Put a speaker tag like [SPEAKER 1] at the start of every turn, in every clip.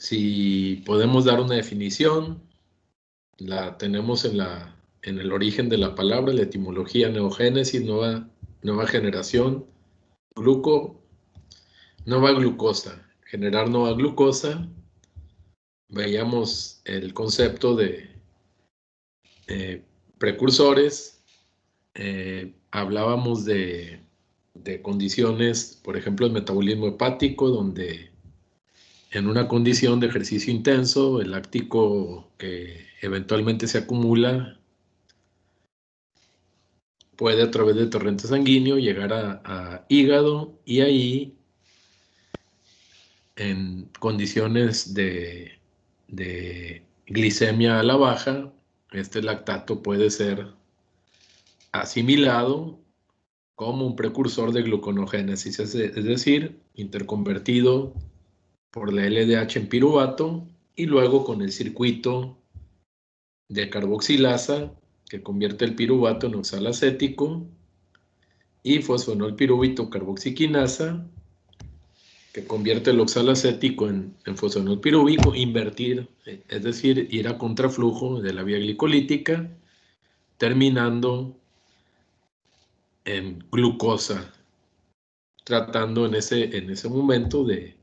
[SPEAKER 1] Si podemos dar una definición, la tenemos en el origen de la palabra, la etimología, neogénesis, nueva generación, nueva glucosa, generar nueva glucosa. Veíamos el concepto de precursores, hablábamos de condiciones, por ejemplo, el metabolismo hepático, donde en una condición de ejercicio intenso, el láctico que eventualmente se acumula puede a través del torrente sanguíneo llegar a hígado, y ahí en condiciones de glicemia a la baja, este lactato puede ser asimilado como un precursor de gluconogénesis, es decir, interconvertido por la LDH en piruvato y luego con el circuito de carboxilasa que convierte el piruvato en oxalacético y fosfonolpiruvito carboxiquinasa que convierte el oxalacético en fosfonolpirúvico, invertir, es decir, ir a contraflujo de la vía glicolítica, terminando en glucosa, tratando en ese momento de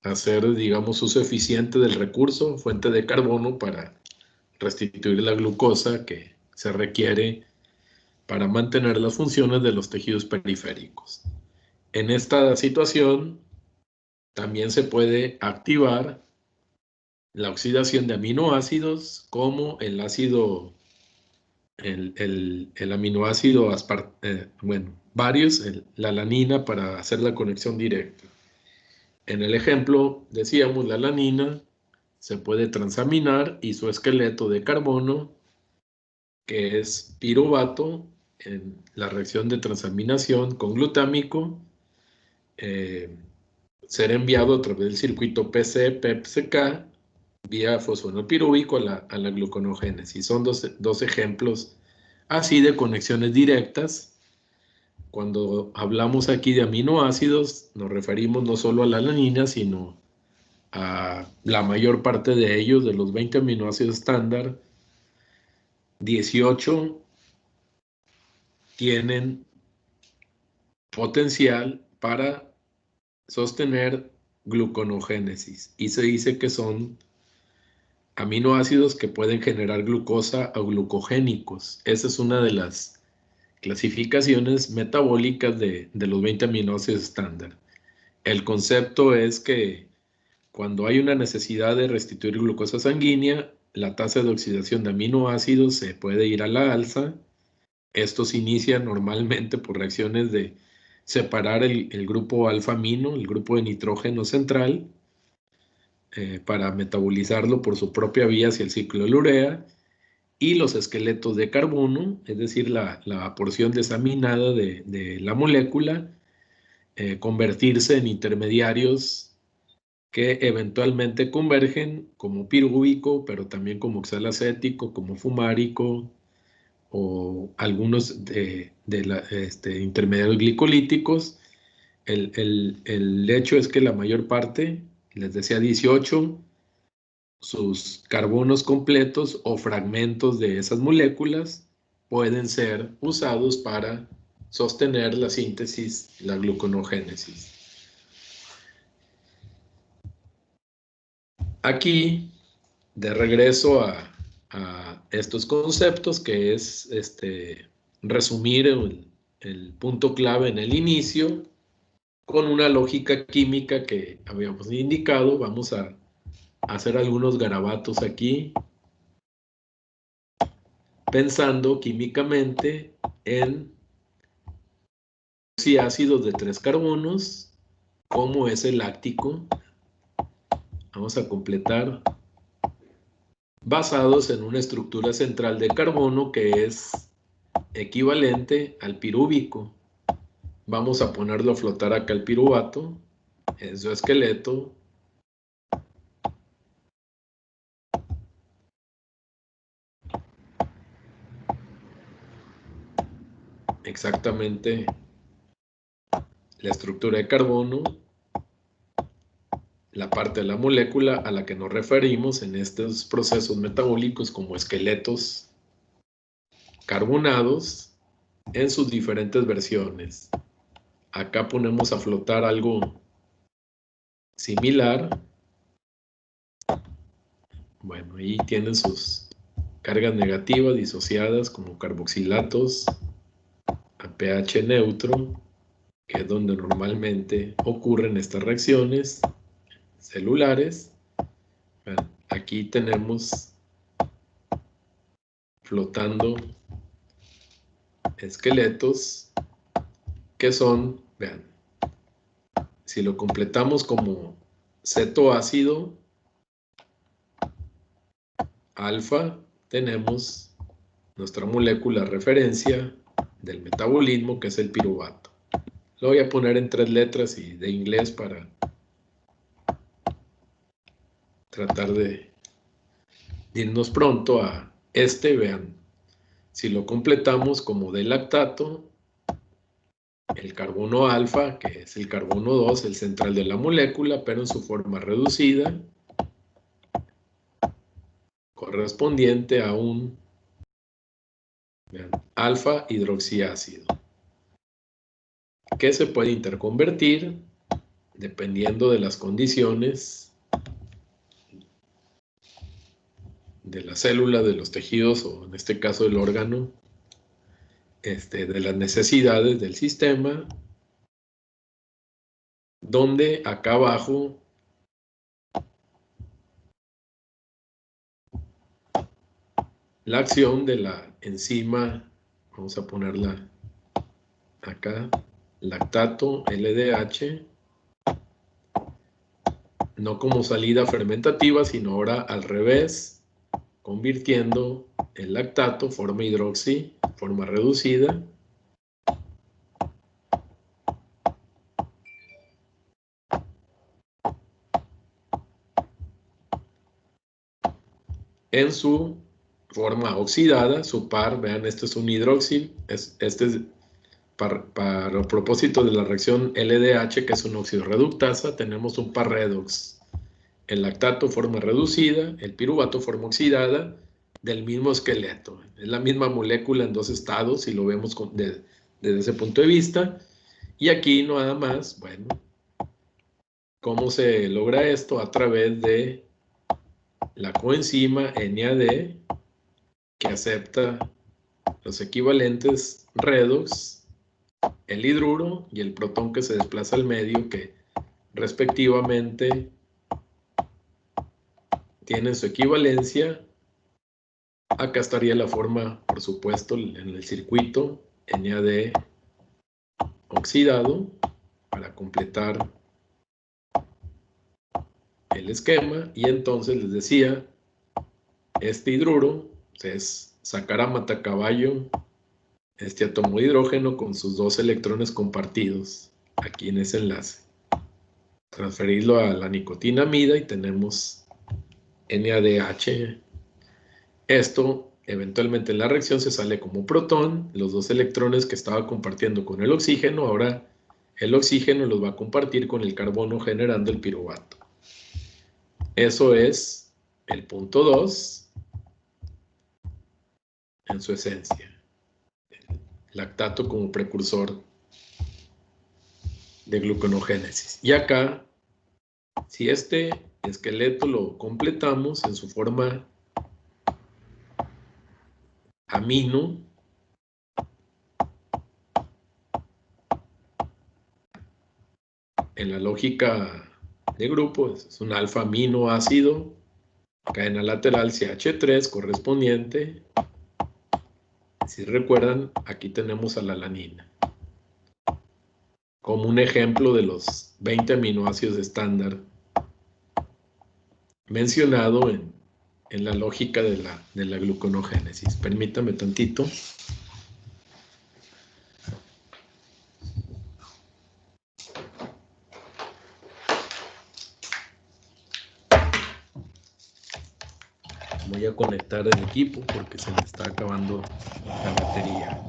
[SPEAKER 1] hacer, digamos, uso eficiente del recurso, fuente de carbono, para restituir la glucosa que se requiere para mantener las funciones de los tejidos periféricos. En esta situación también se puede activar la oxidación de aminoácidos como el ácido, el aminoácido, varios, la alanina, para hacer la conexión directa. En el ejemplo, decíamos, la alanina se puede transaminar y su esqueleto de carbono, que es piruvato, en la reacción de transaminación con glutámico, ser enviado a través del circuito PC-PEPCK vía fosfonolpirúvico a la gluconogénesis. Son dos ejemplos así de conexiones directas. Cuando hablamos aquí de aminoácidos, nos referimos no solo a la alanina, sino a la mayor parte de ellos. De los 20 aminoácidos estándar, 18 tienen potencial para sostener gluconogénesis y se dice que son aminoácidos que pueden generar glucosa o glucogénicos. Esa es una de las clasificaciones metabólicas de los 20 aminoácidos estándar. El concepto es que cuando hay una necesidad de restituir glucosa sanguínea, la tasa de oxidación de aminoácidos se puede ir a la alza. Esto se inicia normalmente por reacciones de separar el grupo alfa-amino, el grupo de nitrógeno central, para metabolizarlo por su propia vía hacia el ciclo de la urea, y los esqueletos de carbono, es decir, la porción desaminada de la molécula, convertirse en intermediarios que eventualmente convergen como pirúvico, pero también como oxalacético, como fumárico, o algunos intermediarios glicolíticos. El hecho es que la mayor parte, les decía 18, sus carbonos completos o fragmentos de esas moléculas pueden ser usados para sostener la síntesis, la gluconogénesis. Aquí, de regreso a estos conceptos, que es resumir el punto clave en el inicio, con una lógica química que habíamos indicado. Vamos a hacer algunos garabatos aquí, pensando químicamente en ácidos de 3 carbonos, como es el láctico. Vamos a completar basados en una estructura central de carbono que es equivalente al pirúvico. Vamos a ponerlo a flotar acá el piruvato en su esqueleto. Exactamente la estructura de carbono, la parte de la molécula a la que nos referimos en estos procesos metabólicos como esqueletos carbonados en sus diferentes versiones. Acá ponemos a flotar algo similar. Bueno, ahí tienen sus cargas negativas disociadas como carboxilatos a pH neutro, que es donde normalmente ocurren estas reacciones celulares. Bueno, aquí tenemos flotando esqueletos que son, vean, si lo completamos como cetoácido alfa, tenemos nuestra molécula referencia del metabolismo, que es el piruvato. Lo voy a poner en 3 letras y de inglés para tratar de irnos pronto a vean. Si lo completamos como de lactato, el carbono alfa, que es el carbono 2, el central de la molécula, pero en su forma reducida, correspondiente a un alfa hidroxiácido, que se puede interconvertir dependiendo de las condiciones de la célula, de los tejidos, o en este caso del órgano, de las necesidades del sistema, donde acá abajo la acción de la enzima, vamos a ponerla acá, lactato LDH, no como salida fermentativa, sino ahora al revés, convirtiendo el lactato, forma hidroxi, forma reducida, en su forma oxidada, su par, vean, este es un hidroxil, este es para el propósito de la reacción LDH, que es un óxido reductasa, tenemos un par redox. El lactato forma reducida, el piruvato forma oxidada del mismo esqueleto. Es la misma molécula en 2 estados, si lo vemos desde ese punto de vista. Y aquí nada más, bueno, ¿cómo se logra esto? A través de la coenzima NAD, que acepta los equivalentes redox, el hidruro y el protón que se desplaza al medio, que respectivamente tienen su equivalencia. Acá estaría la forma, por supuesto, en el circuito NAD oxidado para completar el esquema. Y entonces les decía, este hidruro es sacar a matacaballo este átomo de hidrógeno con sus 2 electrones compartidos aquí en ese enlace. Transferirlo a la nicotinamida y tenemos NADH. Esto eventualmente en la reacción se sale como protón. Los 2 electrones que estaba compartiendo con el oxígeno, ahora el oxígeno los va a compartir con el carbono, generando el piruvato. Eso es el punto 2 en su esencia. El lactato como precursor de gluconogénesis. Y acá, si este esqueleto lo completamos en su forma amino, en la lógica de grupo, es un alfa aminoácido, cadena lateral CH3 correspondiente. Si recuerdan, aquí tenemos a la alanina como un ejemplo de los 20 aminoácidos estándar mencionado en la lógica de la gluconogénesis. Permítame tantito. Voy a conectar el equipo porque se me está acabando la batería.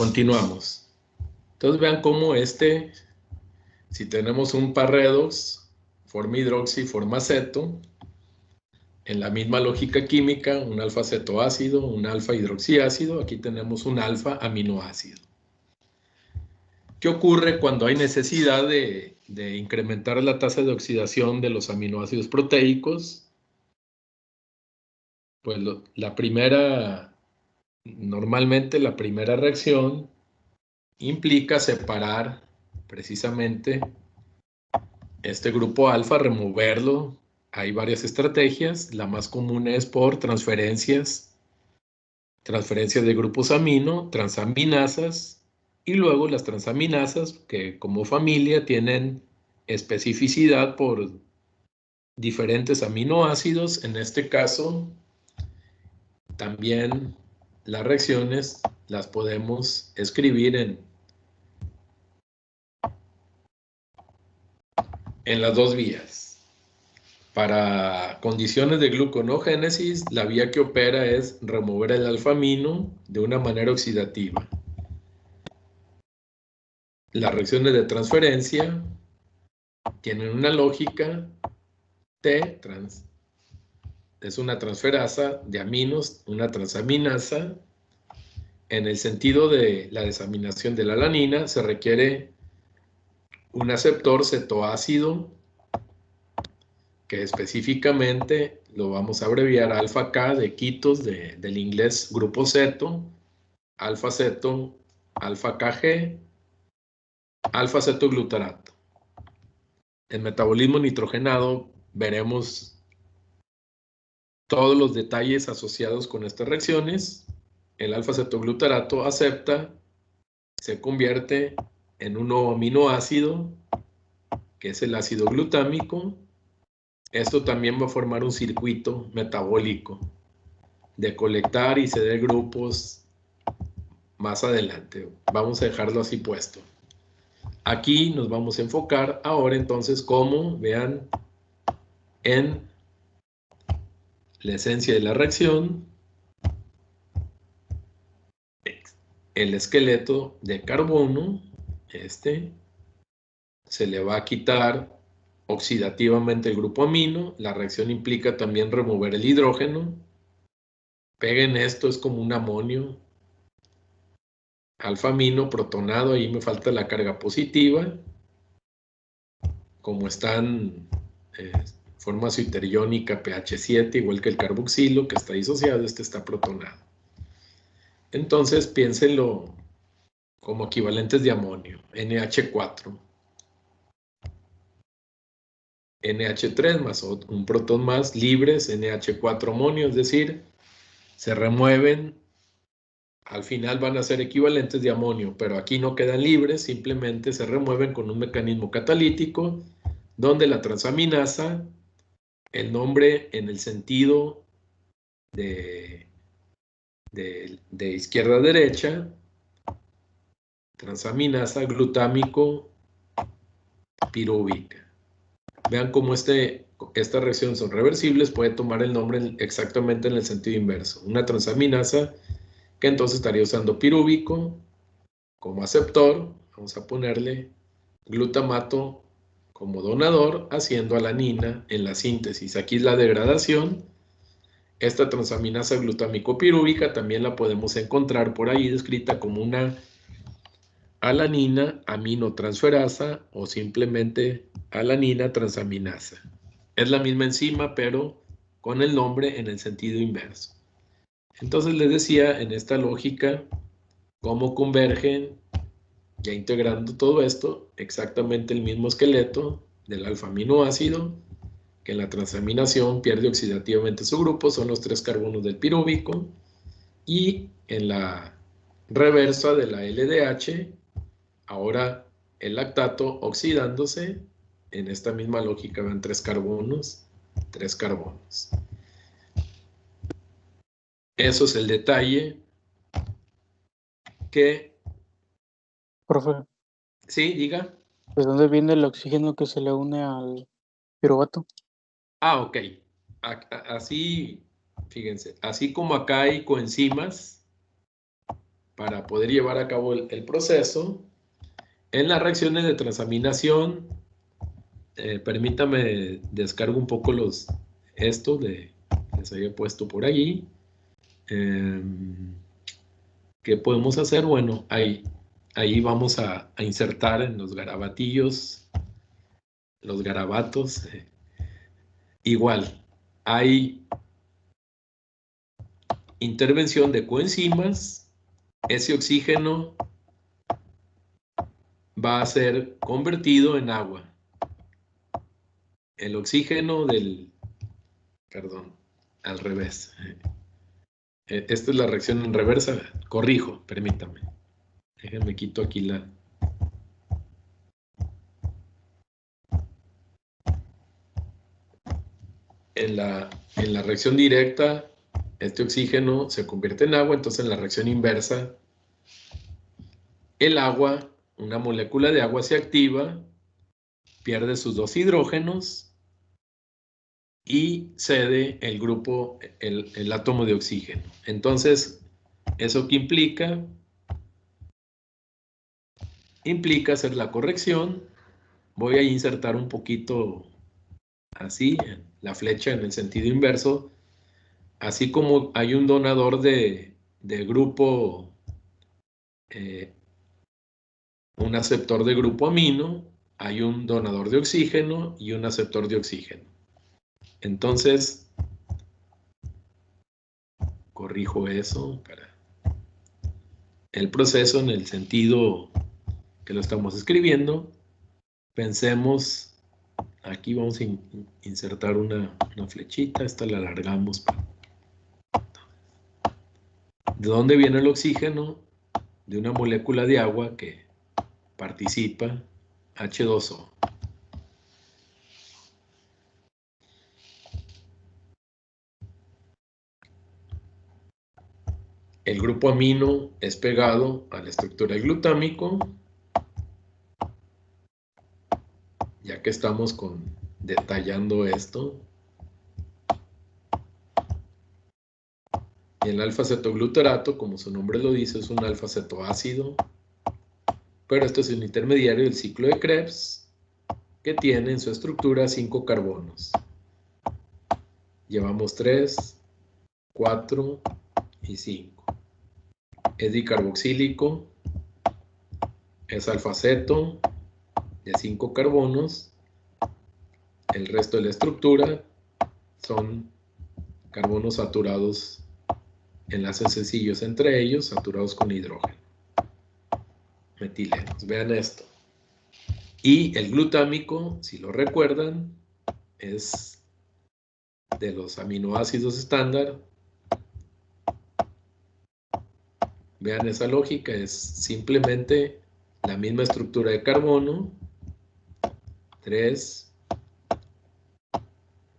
[SPEAKER 1] Continuamos. Entonces vean cómo si tenemos un par redox, forma hidroxi, forma aceto, en la misma lógica química, un alfa cetoácido, un alfa hidroxiácido, aquí tenemos un alfa aminoácido. ¿Qué ocurre cuando hay necesidad de incrementar la tasa de oxidación de los aminoácidos proteicos? Pues normalmente la primera reacción implica separar precisamente este grupo alfa, removerlo. Hay varias estrategias. La más común es por transferencias de grupos amino, transaminasas, y luego las transaminasas, que como familia tienen especificidad por diferentes aminoácidos. En este caso, también las reacciones las podemos escribir en las dos vías. Para condiciones de gluconogénesis, la vía que opera es remover el alfa-amino de una manera oxidativa. Las reacciones de transferencia tienen una lógica T, es una transferasa de aminos, una transaminasa. En el sentido de la desaminación de la alanina, se requiere un aceptor cetoácido, que específicamente lo vamos a abreviar alfa K de quitos del inglés grupo ceto, alfa ceto, alfa KG, alfa cetoglutarato. En metabolismo nitrogenado veremos todos los detalles asociados con estas reacciones. El alfa cetoglutarato acepta, se convierte en un nuevo aminoácido, que es el ácido glutámico. Esto también va a formar un circuito metabólico de colectar y ceder grupos más adelante. Vamos a dejarlo así puesto. Aquí nos vamos a enfocar ahora entonces cómo, vean, en la esencia de la reacción, el esqueleto de carbono, se le va a quitar oxidativamente el grupo amino. La reacción implica también remover el hidrógeno. Peguen esto, es como un amonio. Alfa-amino protonado, ahí me falta la carga positiva. Como están forma zwitteriónica pH 7, igual que el carboxilo, que está disociado, este está protonado. Entonces, piénsenlo como equivalentes de amonio, NH4. NH3 más un protón más, libres, NH4 amonio, es decir, se remueven, al final van a ser equivalentes de amonio, pero aquí no quedan libres, simplemente se remueven con un mecanismo catalítico, donde la transaminasa, el nombre en el sentido de izquierda a derecha, transaminasa glutámico pirúvica. Vean cómo esta reacción son reversibles, puede tomar el nombre exactamente en el sentido inverso. Una transaminasa que entonces estaría usando pirúvico como aceptor, vamos a ponerle glutamato como donador, haciendo alanina en la síntesis. Aquí es la degradación. Esta transaminasa glutámico-pirúvica también la podemos encontrar por ahí descrita como una alanina aminotransferasa o simplemente alanina transaminasa. Es la misma enzima, pero con el nombre en el sentido inverso. Entonces les decía, en esta lógica, cómo convergen, ya integrando todo esto, exactamente el mismo esqueleto del alfa-aminoácido, que en la transaminación pierde oxidativamente su grupo, son los 3 carbonos del pirúvico, y en la reversa de la LDH, ahora el lactato oxidándose, en esta misma lógica van 3 carbonos, 3 carbonos. Eso es el detalle que...
[SPEAKER 2] Profe,
[SPEAKER 1] Sí, diga.
[SPEAKER 2] ¿de dónde viene el oxígeno que se le une al piruvato?
[SPEAKER 1] Ok. Así, fíjense, así como acá hay coenzimas para poder llevar a cabo el proceso. En las reacciones de transaminación, permítame descargo un poco esto les había puesto por allí. ¿Qué podemos hacer? Bueno, ahí vamos a insertar en los garabatillos, los garabatos. Igual, hay intervención de coenzimas. Ese oxígeno va a ser convertido en agua. El oxígeno perdón, al revés. Esta es la reacción en reversa. Corrijo, permítame. Déjenme quito aquí en la reacción directa, este oxígeno se convierte en agua, entonces en la reacción inversa, el agua, una molécula de agua se activa, pierde sus dos hidrógenos y cede el grupo, el átomo de oxígeno. Entonces, ¿eso qué implica? Implica hacer la corrección. Voy a insertar un poquito así, la flecha en el sentido inverso. Así como hay un donador de grupo, un aceptor de grupo amino, hay un donador de oxígeno y un aceptor de oxígeno. Entonces, corrijo eso para el proceso en el sentido que lo estamos escribiendo. Pensemos, aquí vamos a insertar una flechita, esta la alargamos. ¿De dónde viene el oxígeno? De una molécula de agua que participa, H2O. El grupo amino es pegado a la estructura del glutámico, ya que estamos detallando esto. Y el alfa-cetoglutarato, como su nombre lo dice, es un alfa-cetoácido, pero esto es un intermediario del ciclo de Krebs que tiene en su estructura 5 carbonos. Llevamos 3, 4 y 5. Es dicarboxílico, es alfa-ceto de 5 carbonos. El resto de la estructura son carbonos saturados, enlaces sencillos entre ellos, saturados con hidrógeno. Metilenos, vean esto. Y el glutámico, si lo recuerdan, es de los aminoácidos estándar. Vean esa lógica, es simplemente la misma estructura de carbono, 3,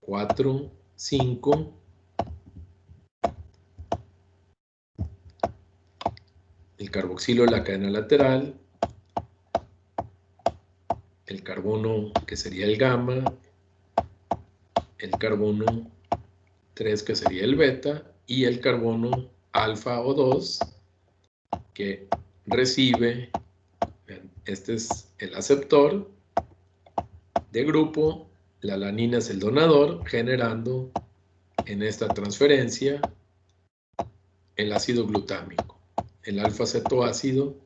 [SPEAKER 1] 4, 5. El carboxilo de la cadena lateral, el carbono que sería el gamma, el carbono 3 que sería el beta y el carbono alfa o 2 que recibe, este es el aceptor de grupo, la alanina es el donador, generando en esta transferencia el ácido glutámico. El alfa-cetoácido,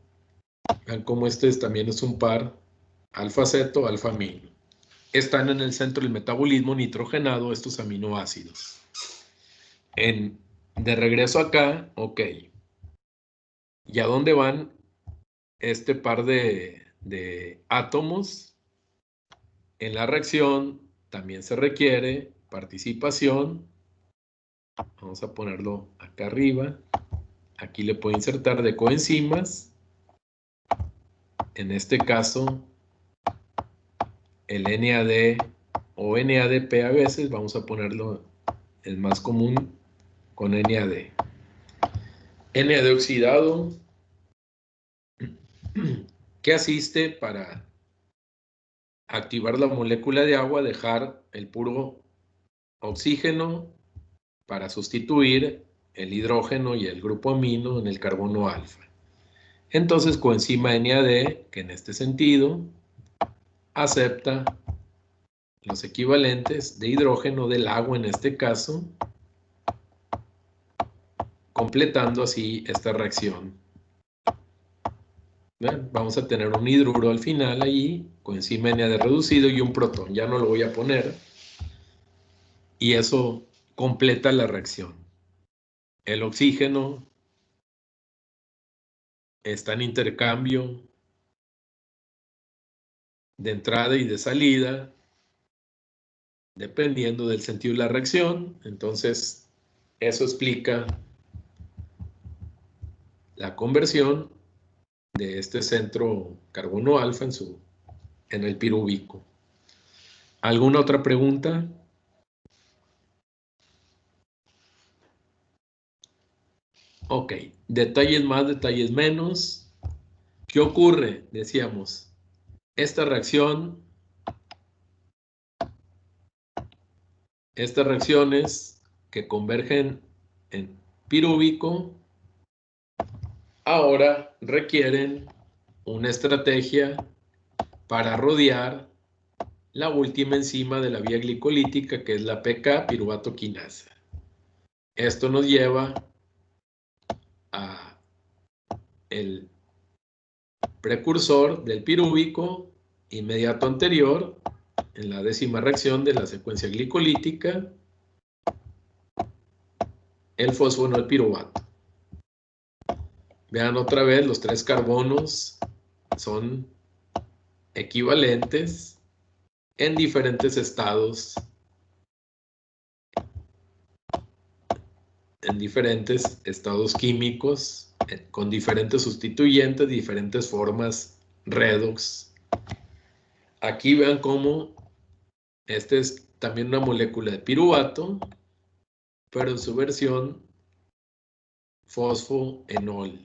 [SPEAKER 1] vean cómo también es un par alfa-ceto, alfa-amino. Están en el centro del metabolismo nitrogenado estos aminoácidos. De regreso acá, ok. ¿Y a dónde van este par de átomos? En la reacción también se requiere participación. Vamos a ponerlo acá arriba. Aquí le puedo insertar de coenzimas. En este caso, el NAD o NADP a veces, vamos a ponerlo el más común con NAD. NAD oxidado, que asiste para activar la molécula de agua, dejar el puro oxígeno para sustituir el hidrógeno y el grupo amino en el carbono alfa. Entonces, coenzima NAD, que en este sentido acepta los equivalentes de hidrógeno del agua en este caso, completando así esta reacción. ¿Ven? Vamos a tener un hidruro al final allí, coenzima NAD reducido y un protón. Ya no lo voy a poner. Y eso completa la reacción. El oxígeno está en intercambio de entrada y de salida, dependiendo del sentido de la reacción. Entonces, eso explica la conversión de este centro carbono alfa en el pirúvico. ¿Alguna otra pregunta? Ok, detalles más, detalles menos. ¿Qué ocurre? Decíamos, estas reacciones que convergen en pirúvico ahora requieren una estrategia para rodear la última enzima de la vía glicolítica, que es la PK piruvato quinasa. Esto nos lleva a el precursor del pirúvico inmediato anterior en la 10ª reacción de la secuencia glicolítica, el fosfonolpiruvato. Vean otra vez, los 3 carbonos son equivalentes en diferentes estados, químicos, con diferentes sustituyentes, diferentes formas redox. Aquí vean cómo este es también una molécula de piruvato, pero en su versión fosfoenol.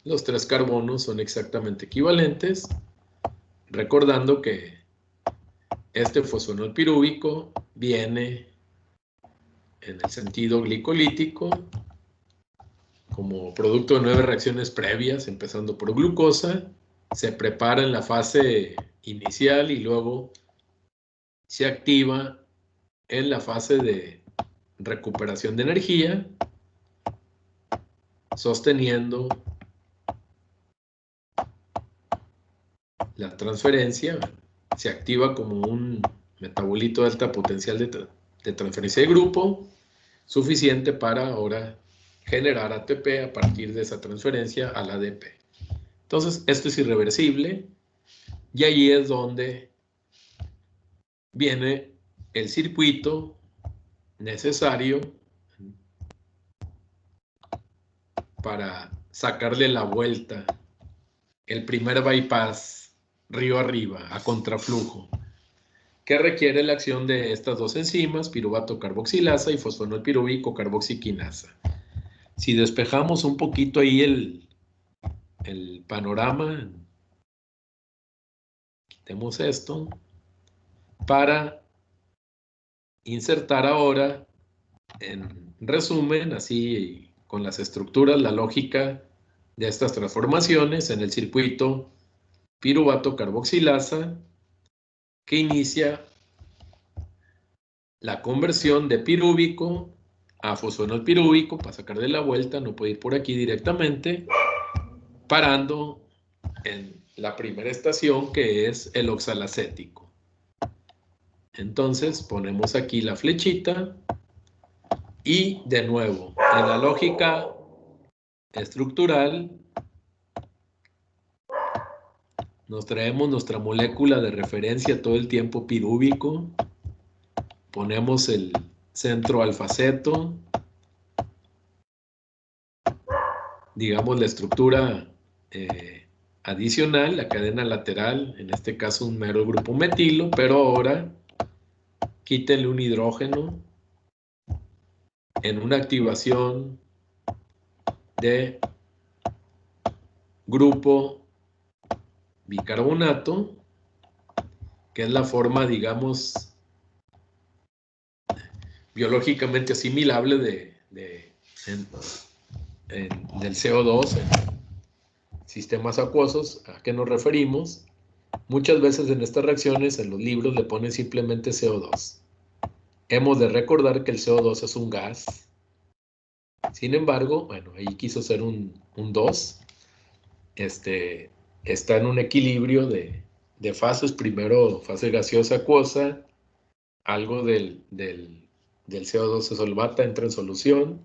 [SPEAKER 1] Los 3 carbonos son exactamente equivalentes, recordando que este fosfonol pirúvico viene en el sentido glicolítico como producto de 9 reacciones previas, empezando por glucosa, se prepara en la fase inicial y luego se activa en la fase de recuperación de energía, sosteniendo la transferencia. Se activa como un metabolito de alta potencial de transferencia de grupo, suficiente para ahora generar ATP a partir de esa transferencia al ADP. Entonces, esto es irreversible y allí es donde viene el circuito necesario para sacarle la vuelta, el primer bypass río arriba, a contraflujo, que requiere la acción de estas dos enzimas, piruvato carboxilasa y fosfonol pirúvico carboxiquinasa. Si despejamos un poquito ahí el panorama, quitemos esto, para insertar ahora, en resumen, así con las estructuras, la lógica de estas transformaciones en el circuito piruvato carboxilasa, que inicia la conversión de pirúvico a fosfonol pirúvico para sacarle la vuelta, no puede ir por aquí directamente, parando en la primera estación, que es el oxalacético. Entonces ponemos aquí la flechita y de nuevo, en la lógica estructural, nos traemos nuestra molécula de referencia todo el tiempo pirúvico, ponemos el centro alfaceto, digamos la estructura adicional, la cadena lateral, en este caso un mero grupo metilo, pero ahora quítenle un hidrógeno en una activación de grupo bicarbonato, que es la forma, digamos, biológicamente asimilable de del CO2 en sistemas acuosos. ¿A qué nos referimos? Muchas veces en estas reacciones en los libros le ponen simplemente CO2. Hemos de recordar que el CO2 es un gas. Sin embargo, bueno, ahí quiso ser un 2. Está en un equilibrio de fases. Primero fase gaseosa acuosa, algo del CO2 se solvata, entra en solución,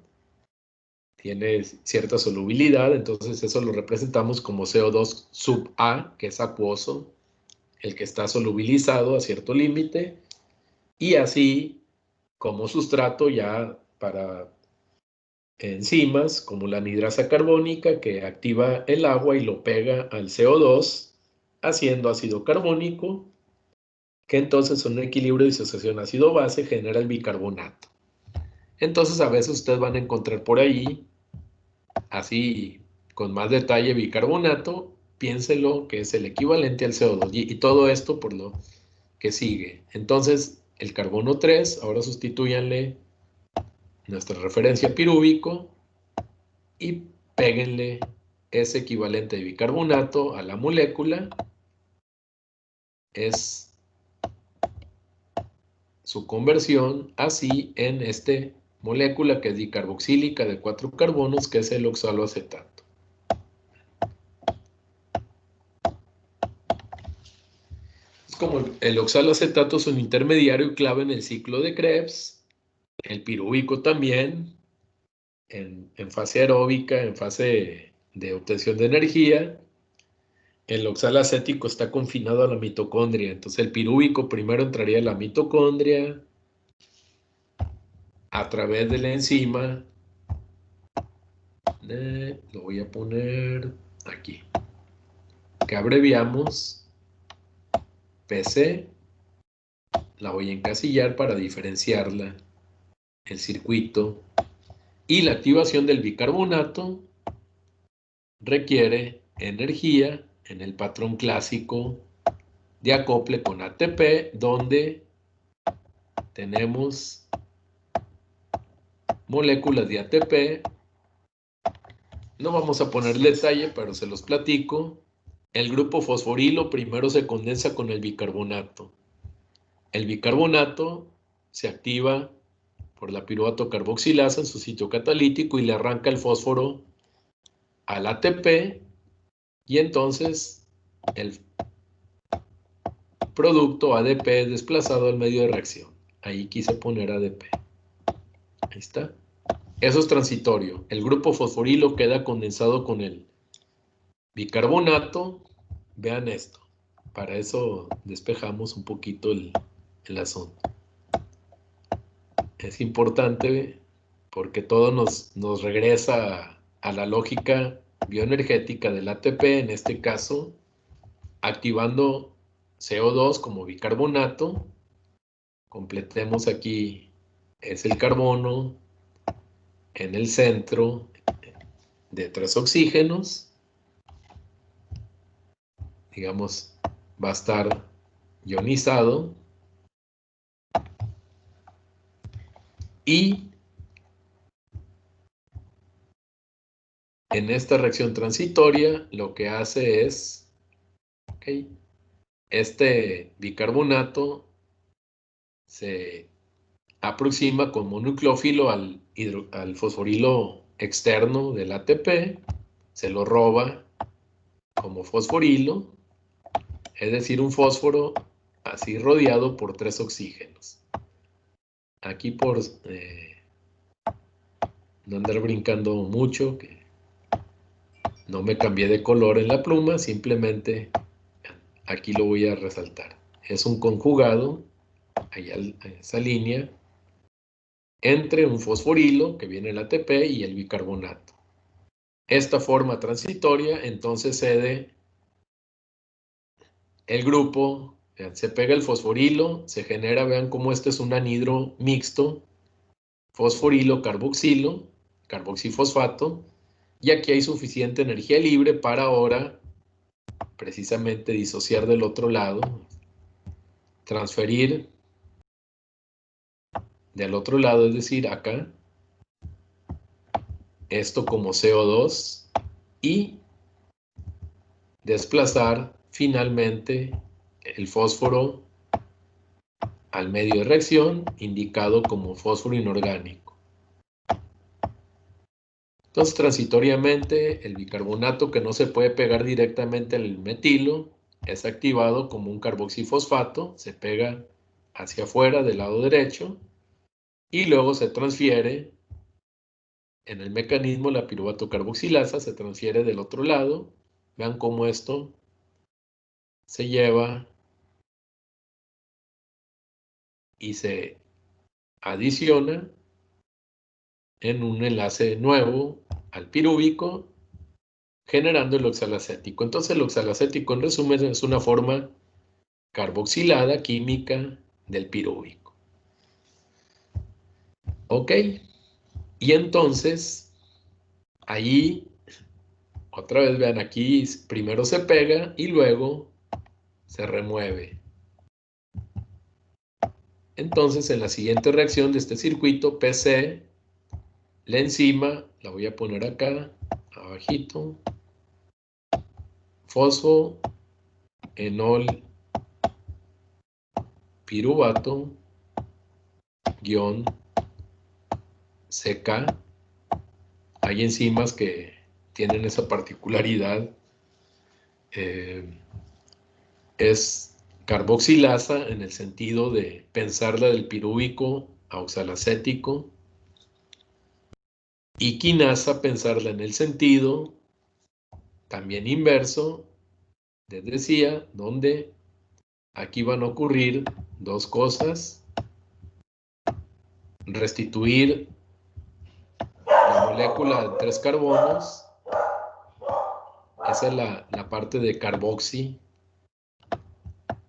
[SPEAKER 1] tiene cierta solubilidad, entonces eso lo representamos como CO2 sub A, que es acuoso, el que está solubilizado a cierto límite, y así como sustrato ya para enzimas como la anhidrasa carbónica, que activa el agua y lo pega al CO2 haciendo ácido carbónico, que entonces en un equilibrio de disociación ácido-base genera el bicarbonato. Entonces a veces ustedes van a encontrar por ahí, así con más detalle, bicarbonato. Piénselo que es el equivalente al CO2 y todo esto por lo que sigue. Entonces el carbono 3, ahora sustitúyanle nuestra referencia pirúvico y péguenle ese equivalente de bicarbonato a la molécula. Es su conversión así en esta molécula que es dicarboxílica de 4 carbonos, que es el oxaloacetato. Es como el oxaloacetato es un intermediario clave en el ciclo de Krebs, el pirúvico también, en fase aeróbica, en fase de obtención de energía. El oxalacético está confinado a la mitocondria, entonces el pirúvico primero entraría a la mitocondria a través de la enzima. Lo voy a poner aquí, que abreviamos PC. La voy a encasillar para diferenciarla, el circuito. Y la activación del bicarbonato requiere energía en el patrón clásico de acople con ATP, donde tenemos moléculas de ATP. No vamos a poner detalle, pero se los platico. El grupo fosforilo primero se condensa con el bicarbonato. El bicarbonato se activa por la piruvato carboxilasa en su sitio catalítico y le arranca el fósforo al ATP, y entonces el producto ADP es desplazado al medio de reacción. Ahí quise poner ADP. Ahí está. Eso es transitorio. El grupo fosforilo queda condensado con el bicarbonato. Vean esto. Para eso despejamos un poquito el asunto. Es importante porque todo nos regresa a la lógica bioenergética del ATP, en este caso, activando CO2 como bicarbonato. Completemos aquí, es el carbono en el centro de 3 oxígenos. Digamos, va a estar ionizado. Y en esta reacción transitoria lo que hace es, este bicarbonato se aproxima como nucleófilo al fosforilo externo del ATP, se lo roba como fosforilo, es decir, un fósforo así rodeado por 3 oxígenos. Aquí por no andar brincando mucho, que no me cambié de color en la pluma, simplemente aquí lo voy a resaltar. Es un conjugado, allá en esa línea, entre un fosforilo, que viene el ATP, y el bicarbonato. Esta forma transitoria, entonces cede el grupo, se pega el fosforilo, se genera, vean cómo este es un anhidro mixto, fosforilo, carboxilo, carboxifosfato, y aquí hay suficiente energía libre para ahora precisamente disociar del otro lado, transferir del otro lado, es decir, acá, esto como CO2 y desplazar finalmente el fósforo al medio de reacción, indicado como fósforo inorgánico. Entonces, transitoriamente, el bicarbonato, que no se puede pegar directamente al metilo, es activado como un carboxifosfato, se pega hacia afuera del lado derecho y luego se transfiere en el mecanismo, la piruvato carboxilasa se transfiere del otro lado. Vean cómo esto se lleva y se adiciona en un enlace nuevo al pirúvico, generando el oxalacético. Entonces el oxalacético, en resumen, es una forma carboxilada química del pirúvico. ¿Ok? Y entonces, ahí, otra vez vean aquí, primero se pega y luego se remueve. Entonces, en la siguiente reacción de este circuito, PC, la enzima, la voy a poner acá, abajito, fosfo, enol, piruvato, guión, CK. Hay enzimas que tienen esa particularidad. Es carboxilasa en el sentido de pensarla del pirúvico a oxalacético, y quinasa pensarla en el sentido también inverso, les decía, donde aquí van a ocurrir dos cosas: restituir la molécula de 3 carbonos, esa es la parte de carboxi,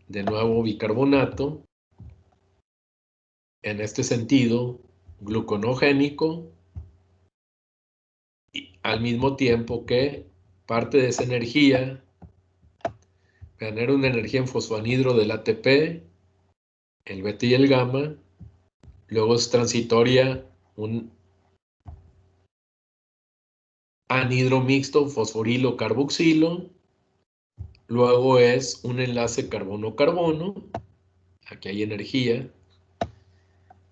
[SPEAKER 1] de nuevo bicarbonato, en este sentido gluconogénico, y al mismo tiempo que parte de esa energía genera una energía en fosfanhidro del ATP, el beta y el gamma, luego es transitoria un anhidro mixto fosforilo carboxilo, luego es un enlace carbono-carbono, aquí hay energía,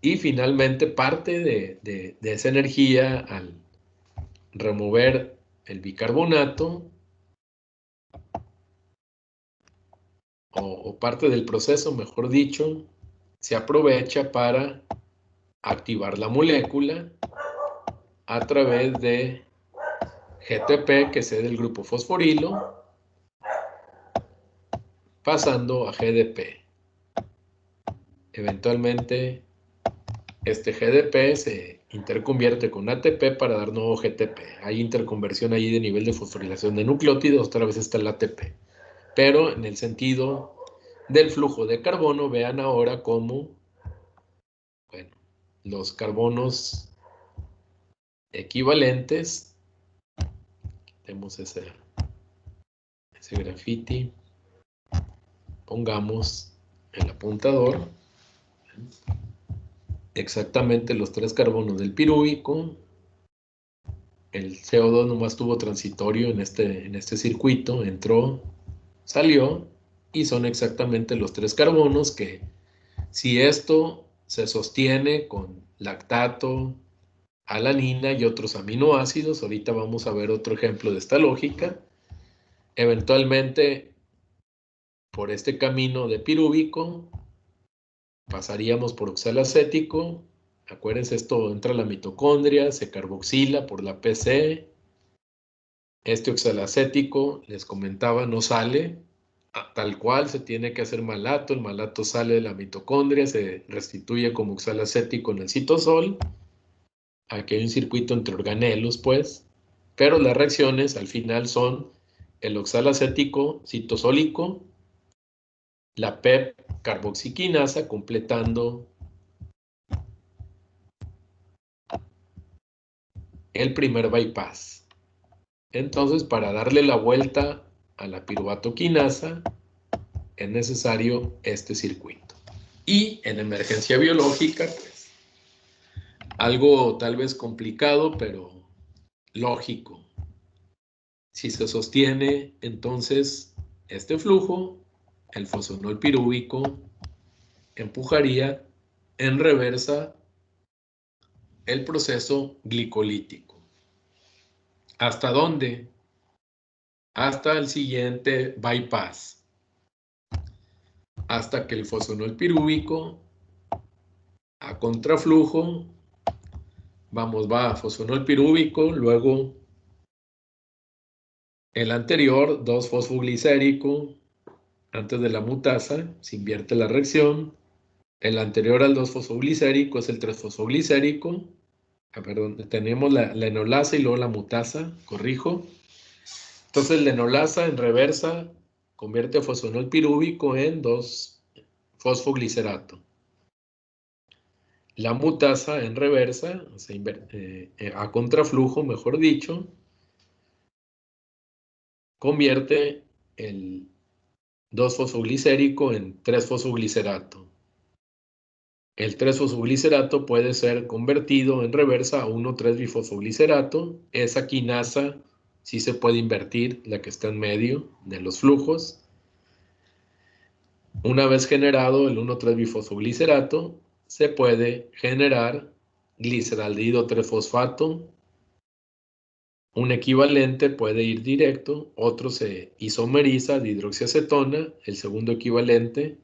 [SPEAKER 1] y finalmente parte de esa energía al remover el bicarbonato, o parte del proceso, mejor dicho, se aprovecha para activar la molécula a través de GTP, que cede el grupo fosforilo, pasando a GDP. Eventualmente, este GDP se interconvierte con ATP para dar nuevo GTP. Hay interconversión ahí de nivel de fosforilación de nucleótidos, otra vez está el ATP. Pero en el sentido del flujo de carbono, vean ahora cómo, bueno, los carbonos equivalentes, tenemos ese graffiti, pongamos el apuntador, exactamente los 3 carbonos del pirúvico, el CO2 nomás tuvo transitorio en este circuito, entró, salió, y son exactamente los 3 carbonos que, si esto se sostiene con lactato, alanina y otros aminoácidos, ahorita vamos a ver otro ejemplo de esta lógica, eventualmente por este camino de pirúvico pasaríamos por oxalacético. Acuérdense, esto entra a la mitocondria, se carboxila por la PC. Este oxalacético, les comentaba, no sale tal cual, se tiene que hacer malato. El malato sale de la mitocondria, se restituye como oxalacético en el citosol. Aquí hay un circuito entre organelos, pues, pero las reacciones al final son el oxalacético citosólico, la PEP carboxiquinasa, completando el primer bypass. Entonces, para darle la vuelta a la piruvatoquinasa, es necesario este circuito. Y en emergencia biológica, pues, algo tal vez complicado, pero lógico. Si se sostiene entonces este flujo, el fosfonol pirúvico empujaría en reversa el proceso glicolítico. ¿Hasta dónde? Hasta el siguiente bypass. Hasta que el fosfonol pirúvico a contraflujo, va fosfonol pirúvico, luego el anterior, 2-fosfoglicérico, antes de la mutasa, se invierte la reacción. El anterior al 2-fosfoglicérico es el 3-fosfoglicérico. Perdón, tenemos la enolasa y luego la mutasa, corrijo. Entonces la enolasa en reversa convierte a fosfonol pirúvico en 2-fosfoglicerato. La mutasa en reversa, a contraflujo, mejor dicho, convierte el 2-fosfoglicérico en 3-fosfoglicerato. El 3-fosfoglicerato puede ser convertido en reversa a 1,3-bifosfoglicerato. Esa quinasa sí se puede invertir, la que está en medio de los flujos. Una vez generado el 1,3-bifosfoglicerato, se puede generar gliceraldehido 3-fosfato. Un equivalente puede ir directo, otro se isomeriza de hidroxiacetona, el segundo equivalente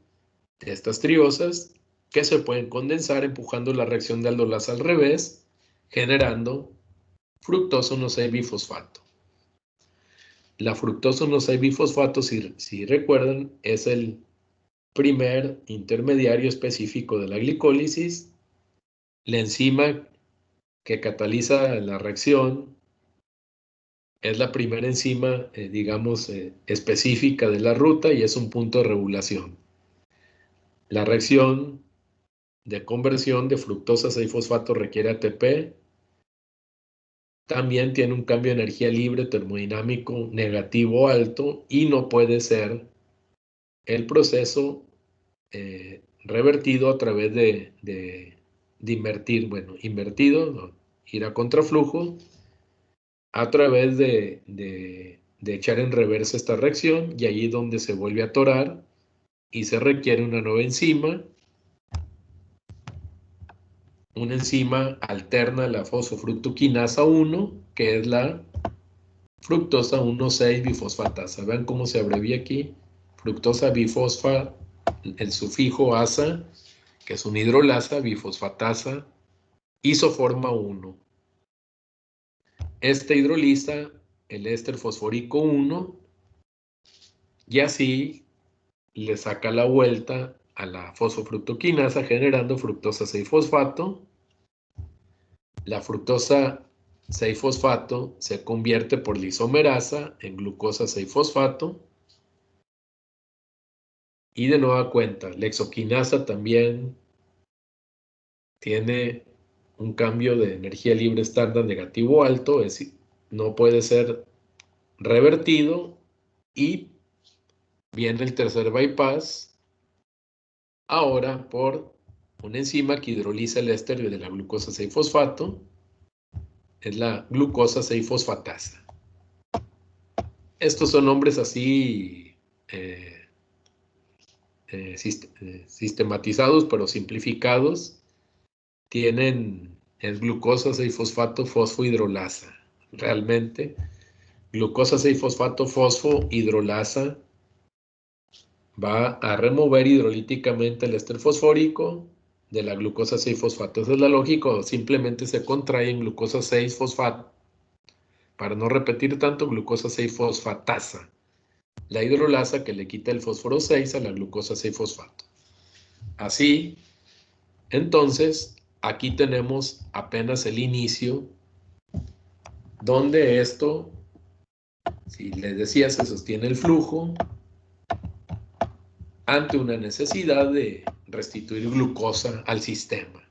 [SPEAKER 1] de estas triosas, que se pueden condensar empujando la reacción de aldolasa al revés, generando fructosa 1,6-bifosfato. La fructosa 1,6-bifosfato, si recuerdan, es el primer intermediario específico de la glicólisis. La enzima que cataliza la reacción es la primera enzima, digamos, específica de la ruta y es un punto de regulación. La reacción de conversión de fructosa 6-fosfato requiere ATP. También tiene un cambio de energía libre termodinámico negativo alto y no puede ser el proceso revertido a través de invertir, invertido, ir a contraflujo, a través de echar en reversa esta reacción, y allí donde se vuelve a atorar y se requiere una nueva enzima. Una enzima alterna a la fosfofructoquinasa 1, que es la fructosa 1,6-bifosfatasa. Vean cómo se abrevia aquí. Fructosa bifosfa, el sufijo asa, que es una hidrolasa, bifosfatasa, isoforma 1. Esta hidroliza el éster fosfórico 1 y así le saca la vuelta a la fosfofructoquinasa generando fructosa 6-fosfato. La fructosa 6-fosfato se convierte por la isomerasa en glucosa 6-fosfato. Y de nueva cuenta, la hexoquinasa también tiene un cambio de energía libre estándar negativo alto, es decir, no puede ser revertido, y viene el tercer bypass, ahora por una enzima que hidroliza el éster de la glucosa 6-fosfato, es la glucosa 6-fosfatasa. Estos son nombres así sistematizados, pero simplificados. Tienen el glucosa 6-fosfato fosfohidrolasa. Realmente, glucosa 6-fosfato fosfohidrolasa va a remover hidrolíticamente el éster fosfórico de la glucosa 6-fosfato. Eso es la lógica, simplemente se contrae en glucosa 6-fosfato. Para no repetir tanto, glucosa 6-fosfatasa. La hidrolasa que le quita el fósforo 6 a la glucosa 6-fosfato. Así, entonces, aquí tenemos apenas el inicio, donde esto, si les decía, se sostiene el flujo ante una necesidad de restituir glucosa al sistema.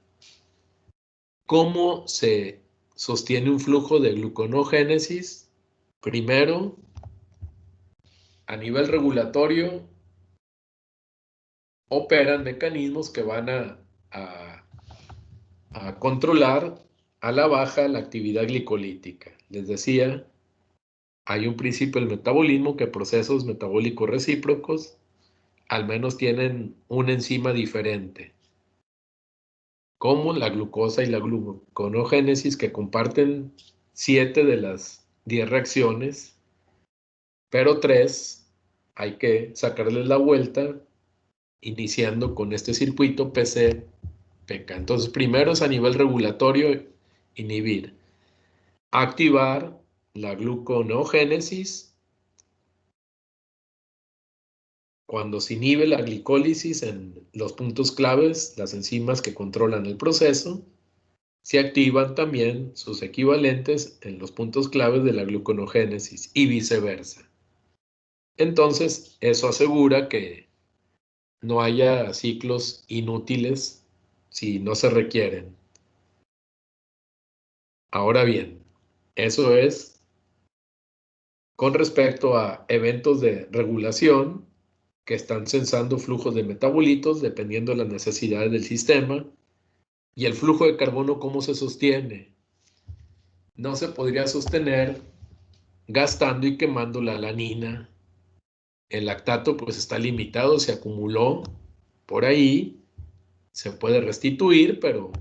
[SPEAKER 1] ¿Cómo se sostiene un flujo de gluconogénesis? Primero, a nivel regulatorio, operan mecanismos que van a controlar a la baja la actividad glicolítica. Les decía, hay un principio del metabolismo que procesos metabólicos recíprocos al menos tienen una enzima diferente, como la glucosa y la gluconogénesis, que comparten 7 de las 10 reacciones, pero 3 hay que sacarles la vuelta iniciando con este circuito PC-PK. Entonces, primero es a nivel regulatorio inhibir, activar la gluconeogénesis. Cuando se inhibe la glicólisis en los puntos claves, las enzimas que controlan el proceso, se activan también sus equivalentes en los puntos claves de la gluconogénesis y viceversa. Entonces, eso asegura que no haya ciclos inútiles si no se requieren. Ahora bien, eso es con respecto a eventos de regulación que están censando flujos de metabolitos dependiendo de las necesidades del sistema. Y el flujo de carbono, ¿cómo se sostiene? No se podría sostener gastando y quemando la alanina. El lactato pues está limitado, se acumuló por ahí, se puede restituir, pero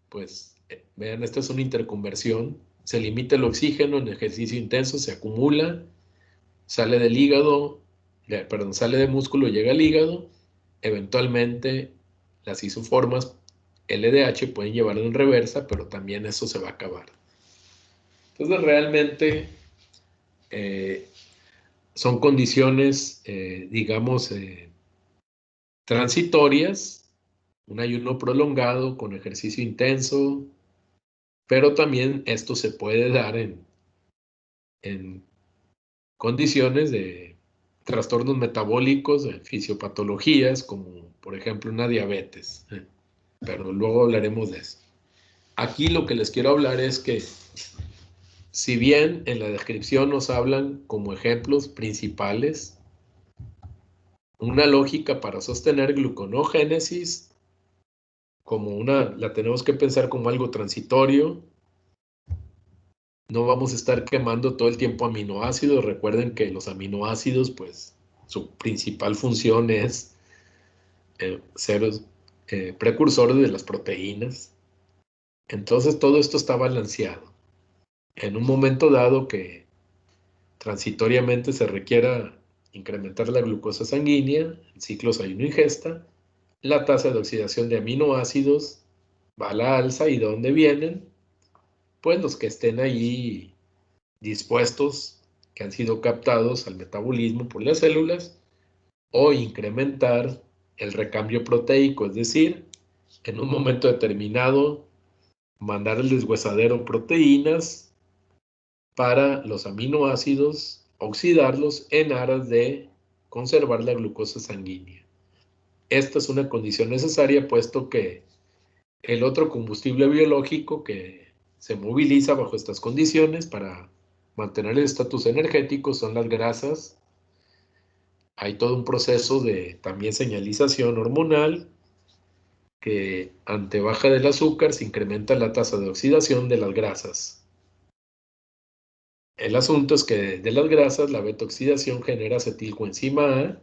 [SPEAKER 1] pues vean, esta es una interconversión. Se limita el oxígeno en ejercicio intenso, se acumula, sale del hígado, perdón, sale del músculo, llega al hígado. Eventualmente las isoformas LDH pueden llevarlo en reversa, pero también eso se va a acabar. Entonces realmente son condiciones, digamos, transitorias, un ayuno prolongado con ejercicio intenso, pero también esto se puede dar en condiciones de trastornos metabólicos, de fisiopatologías, como por ejemplo una diabetes, pero luego hablaremos de eso. Aquí lo que les quiero hablar es que si bien en la descripción nos hablan como ejemplos principales, una lógica para sostener gluconogénesis la tenemos que pensar como algo transitorio. No vamos a estar quemando todo el tiempo aminoácidos. Recuerden que los aminoácidos, pues, su principal función es ser precursores de las proteínas. Entonces todo esto está balanceado. En un momento dado que transitoriamente se requiera incrementar la glucosa sanguínea, en ciclos ayuno-ingesta, la tasa de oxidación de aminoácidos va a la alza. ¿Y de dónde vienen? Pues los que estén ahí dispuestos, que han sido captados al metabolismo por las células, o incrementar el recambio proteico, es decir, en un momento determinado, mandar al deshuesadero proteínas para los aminoácidos, oxidarlos en aras de conservar la glucosa sanguínea. Esta es una condición necesaria, puesto que el otro combustible biológico que se moviliza bajo estas condiciones para mantener el estatus energético son las grasas. Hay todo un proceso de también señalización hormonal que ante baja del azúcar se incrementa la tasa de oxidación de las grasas. El asunto es que de las grasas la beta-oxidación genera acetilcoenzima A,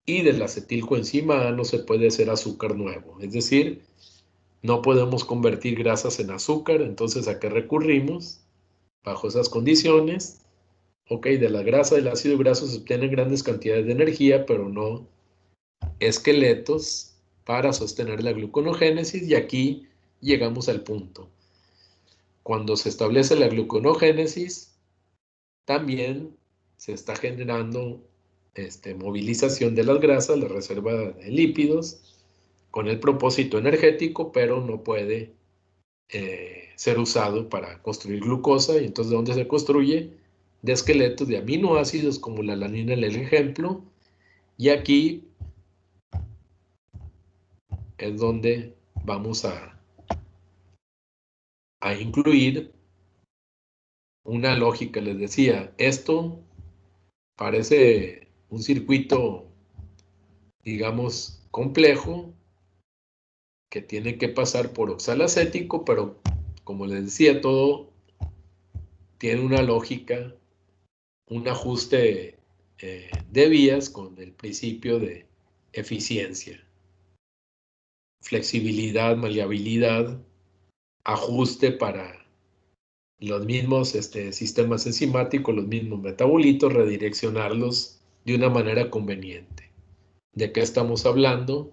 [SPEAKER 1] y de la acetilcoenzima A no se puede hacer azúcar nuevo. Es decir, no podemos convertir grasas en azúcar. Entonces, ¿a qué recurrimos? Bajo esas condiciones, ok, de la grasa del ácido graso se obtienen grandes cantidades de energía, pero no esqueletos para sostener la gluconogénesis. Y aquí llegamos al punto. Cuando se establece la gluconogénesis, también se está generando movilización de las grasas, la reserva de lípidos, con el propósito energético, pero no puede ser usado para construir glucosa. Y entonces, ¿de dónde se construye? De esqueletos de aminoácidos, como la alanina en el ejemplo. Y aquí es donde vamos a incluir una lógica. Les decía, esto parece un circuito, digamos, complejo, que tiene que pasar por oxalacético, pero como les decía, todo tiene una lógica, un ajuste de vías con el principio de eficiencia, flexibilidad, maleabilidad, ajuste para los mismos sistemas enzimáticos, los mismos metabolitos, redireccionarlos de una manera conveniente. ¿De qué estamos hablando?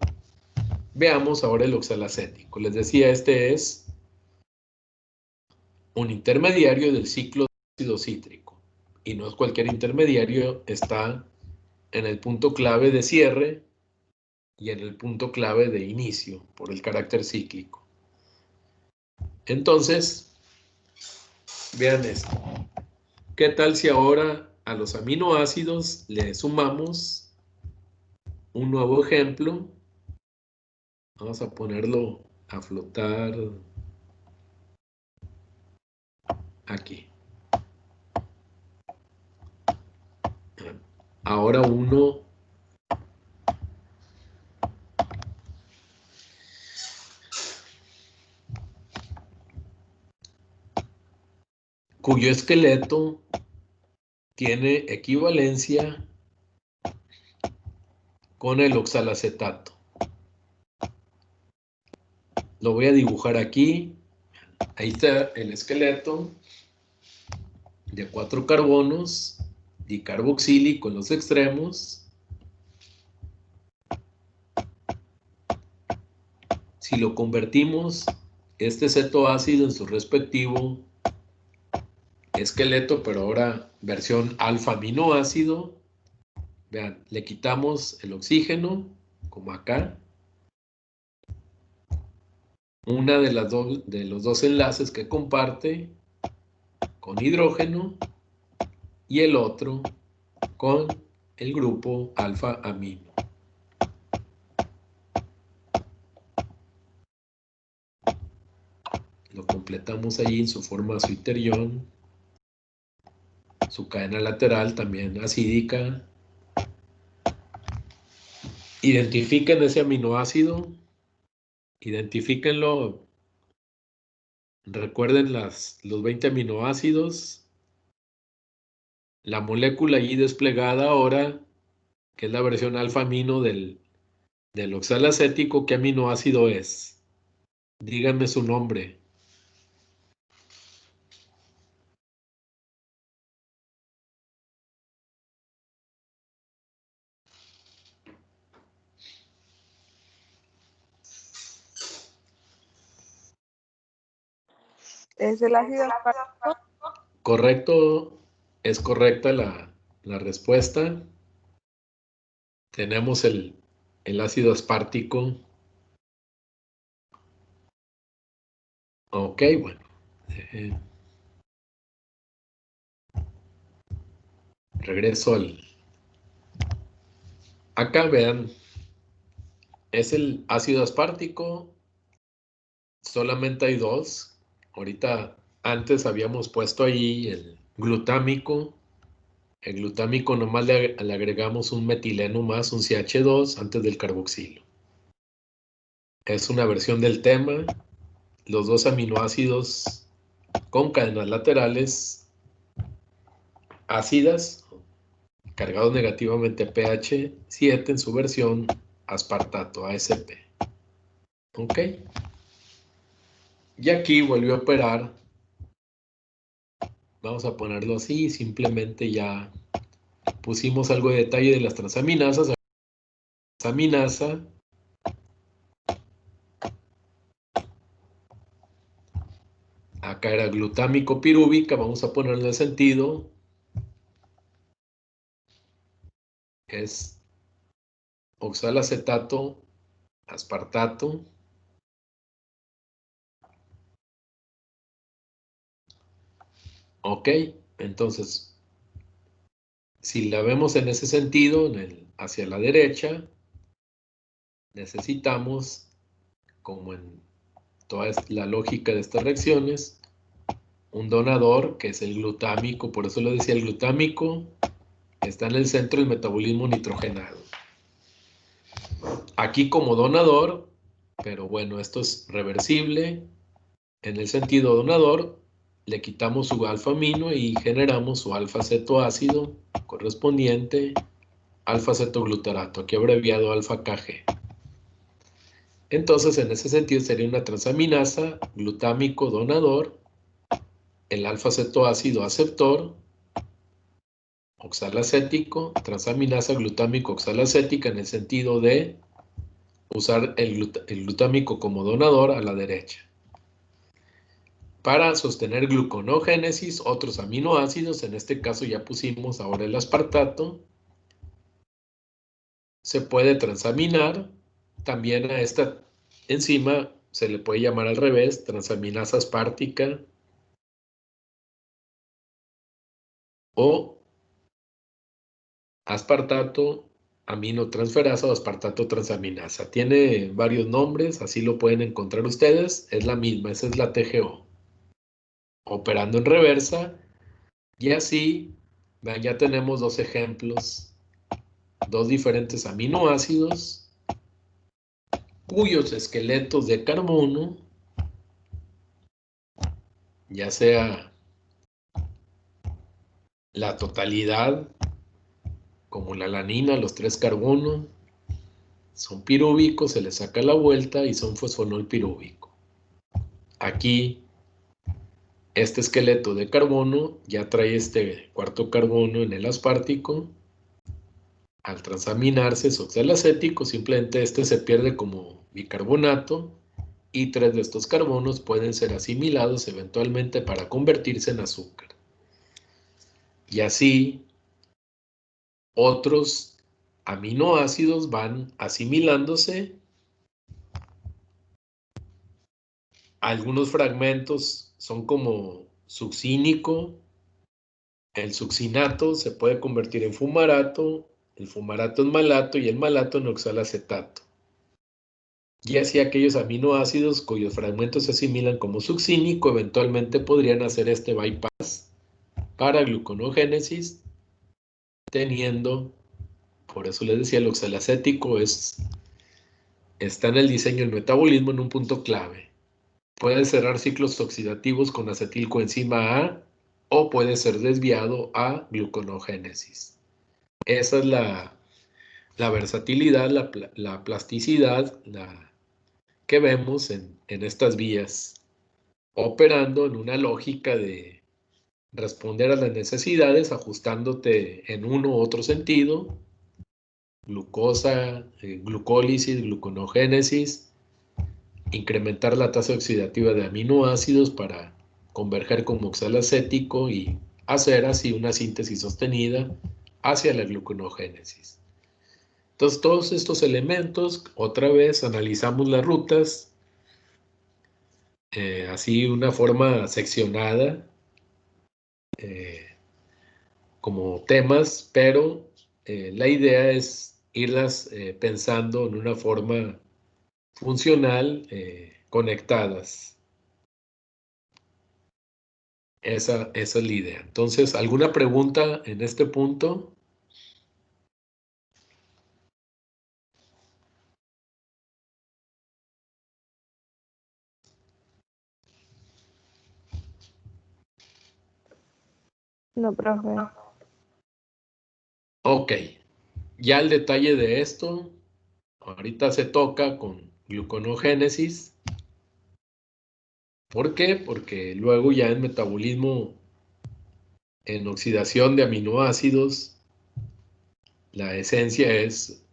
[SPEAKER 1] Veamos ahora el oxalacético. Les decía, este es un intermediario del ciclo de ácido cítrico. Y no es cualquier intermediario, está en el punto clave de cierre y en el punto clave de inicio, por el carácter cíclico. Entonces, vean esto. ¿Qué tal si ahora a los aminoácidos le sumamos un nuevo ejemplo? Vamos a ponerlo a flotar aquí. Ahora uno cuyo esqueleto tiene equivalencia con el oxalacetato. Lo voy a dibujar aquí. Ahí está el esqueleto de 4 carbonos dicarboxílico en los extremos. Si lo convertimos, este cetoácido en su respectivo esqueleto, pero ahora versión alfa aminoácido, vean, le quitamos el oxígeno, como acá. Una de los dos enlaces que comparte con hidrógeno y el otro con el grupo alfa amino. Lo completamos allí en su forma zwitterion, su cadena lateral también acídica. Identifiquen ese aminoácido, identifíquenlo. Recuerden los 20 aminoácidos, la molécula allí desplegada ahora, que es la versión alfa amino del oxalacético. ¿Qué aminoácido es? Díganme su nombre.
[SPEAKER 3] ¿Es el ácido aspartato?
[SPEAKER 1] Correcto, es correcta la respuesta. Tenemos el ácido aspartico. Ok, bueno. Regreso al... Acá vean, es el ácido aspartico. Solamente hay dos. Ahorita, antes habíamos puesto ahí el glutámico. El glutámico nomás le agregamos un metileno más, un CH2, antes del carboxilo. Es una versión del tema. Los dos aminoácidos con cadenas laterales ácidas, cargados negativamente a pH 7 en su versión aspartato, ASP. ¿Ok? Y aquí volvió a operar. Vamos a ponerlo así, simplemente ya pusimos algo de detalle de las transaminasas. Transaminasa acá era glutámico pirúvica, vamos a ponerle el sentido. Es oxalacetato, aspartato. Ok, entonces, si la vemos en ese sentido, hacia la derecha, necesitamos, como en toda la lógica de estas reacciones, un donador, que es el glutámico. Por eso lo decía, el glutámico está en el centro del metabolismo nitrogenado. Aquí como donador, pero bueno, esto es reversible. En el sentido donador, le quitamos su alfa-amino y generamos su alfa-cetoácido correspondiente alfa-cetoglutarato, aquí abreviado alfa-KG. Entonces, en ese sentido, sería una transaminasa glutámico donador, el alfa-cetoácido aceptor, oxalacético, transaminasa glutámico oxalacética en el sentido de usar el glutámico como donador a la derecha. Para sostener gluconogénesis, otros aminoácidos, en este caso ya pusimos ahora el aspartato, se puede transaminar. También a esta enzima se le puede llamar al revés, transaminasa aspartica o aspartato aminotransferasa o aspartato transaminasa. Tiene varios nombres, así lo pueden encontrar ustedes. Es la misma, esa es la TGO. Operando en reversa, y así ya tenemos dos ejemplos, dos diferentes aminoácidos cuyos esqueletos de carbono, ya sea la totalidad, como la alanina, los 3 carbonos, son pirúvicos, se les saca la vuelta y son fosfonol pirúvico. Aquí, este esqueleto de carbono ya trae este cuarto carbono en el aspartico. Al transaminarse es oxalacético, simplemente este se pierde como bicarbonato y 3 de estos carbonos pueden ser asimilados eventualmente para convertirse en azúcar. Y así, otros aminoácidos van asimilándose. Algunos fragmentos son como succínico, el succinato se puede convertir en fumarato, el fumarato en malato y el malato en oxalacetato. Y así aquellos aminoácidos cuyos fragmentos se asimilan como succínico eventualmente podrían hacer este bypass para gluconogénesis, teniendo, por eso les decía, el oxalacético está en el diseño del metabolismo en un punto clave. Puede cerrar ciclos oxidativos con acetilcoenzima A o puede ser desviado a gluconogénesis. Esa es la versatilidad, la plasticidad que vemos en estas vías, operando en una lógica de responder a las necesidades, ajustándote en uno u otro sentido, glucosa, glucólisis, gluconogénesis, incrementar la tasa oxidativa de aminoácidos para converger como oxalacético y hacer así una síntesis sostenida hacia la gluconogénesis. Entonces, todos estos elementos, otra vez analizamos las rutas, así una forma seccionada, como temas, pero la idea es irlas pensando en una forma funcional, conectadas. Esa es la idea. Entonces, ¿alguna pregunta en este punto?
[SPEAKER 3] No, profe.
[SPEAKER 1] Ok, ya el detalle de esto, ahorita se toca con gluconogénesis. ¿Por qué? Porque luego ya en metabolismo, en oxidación de aminoácidos, la esencia es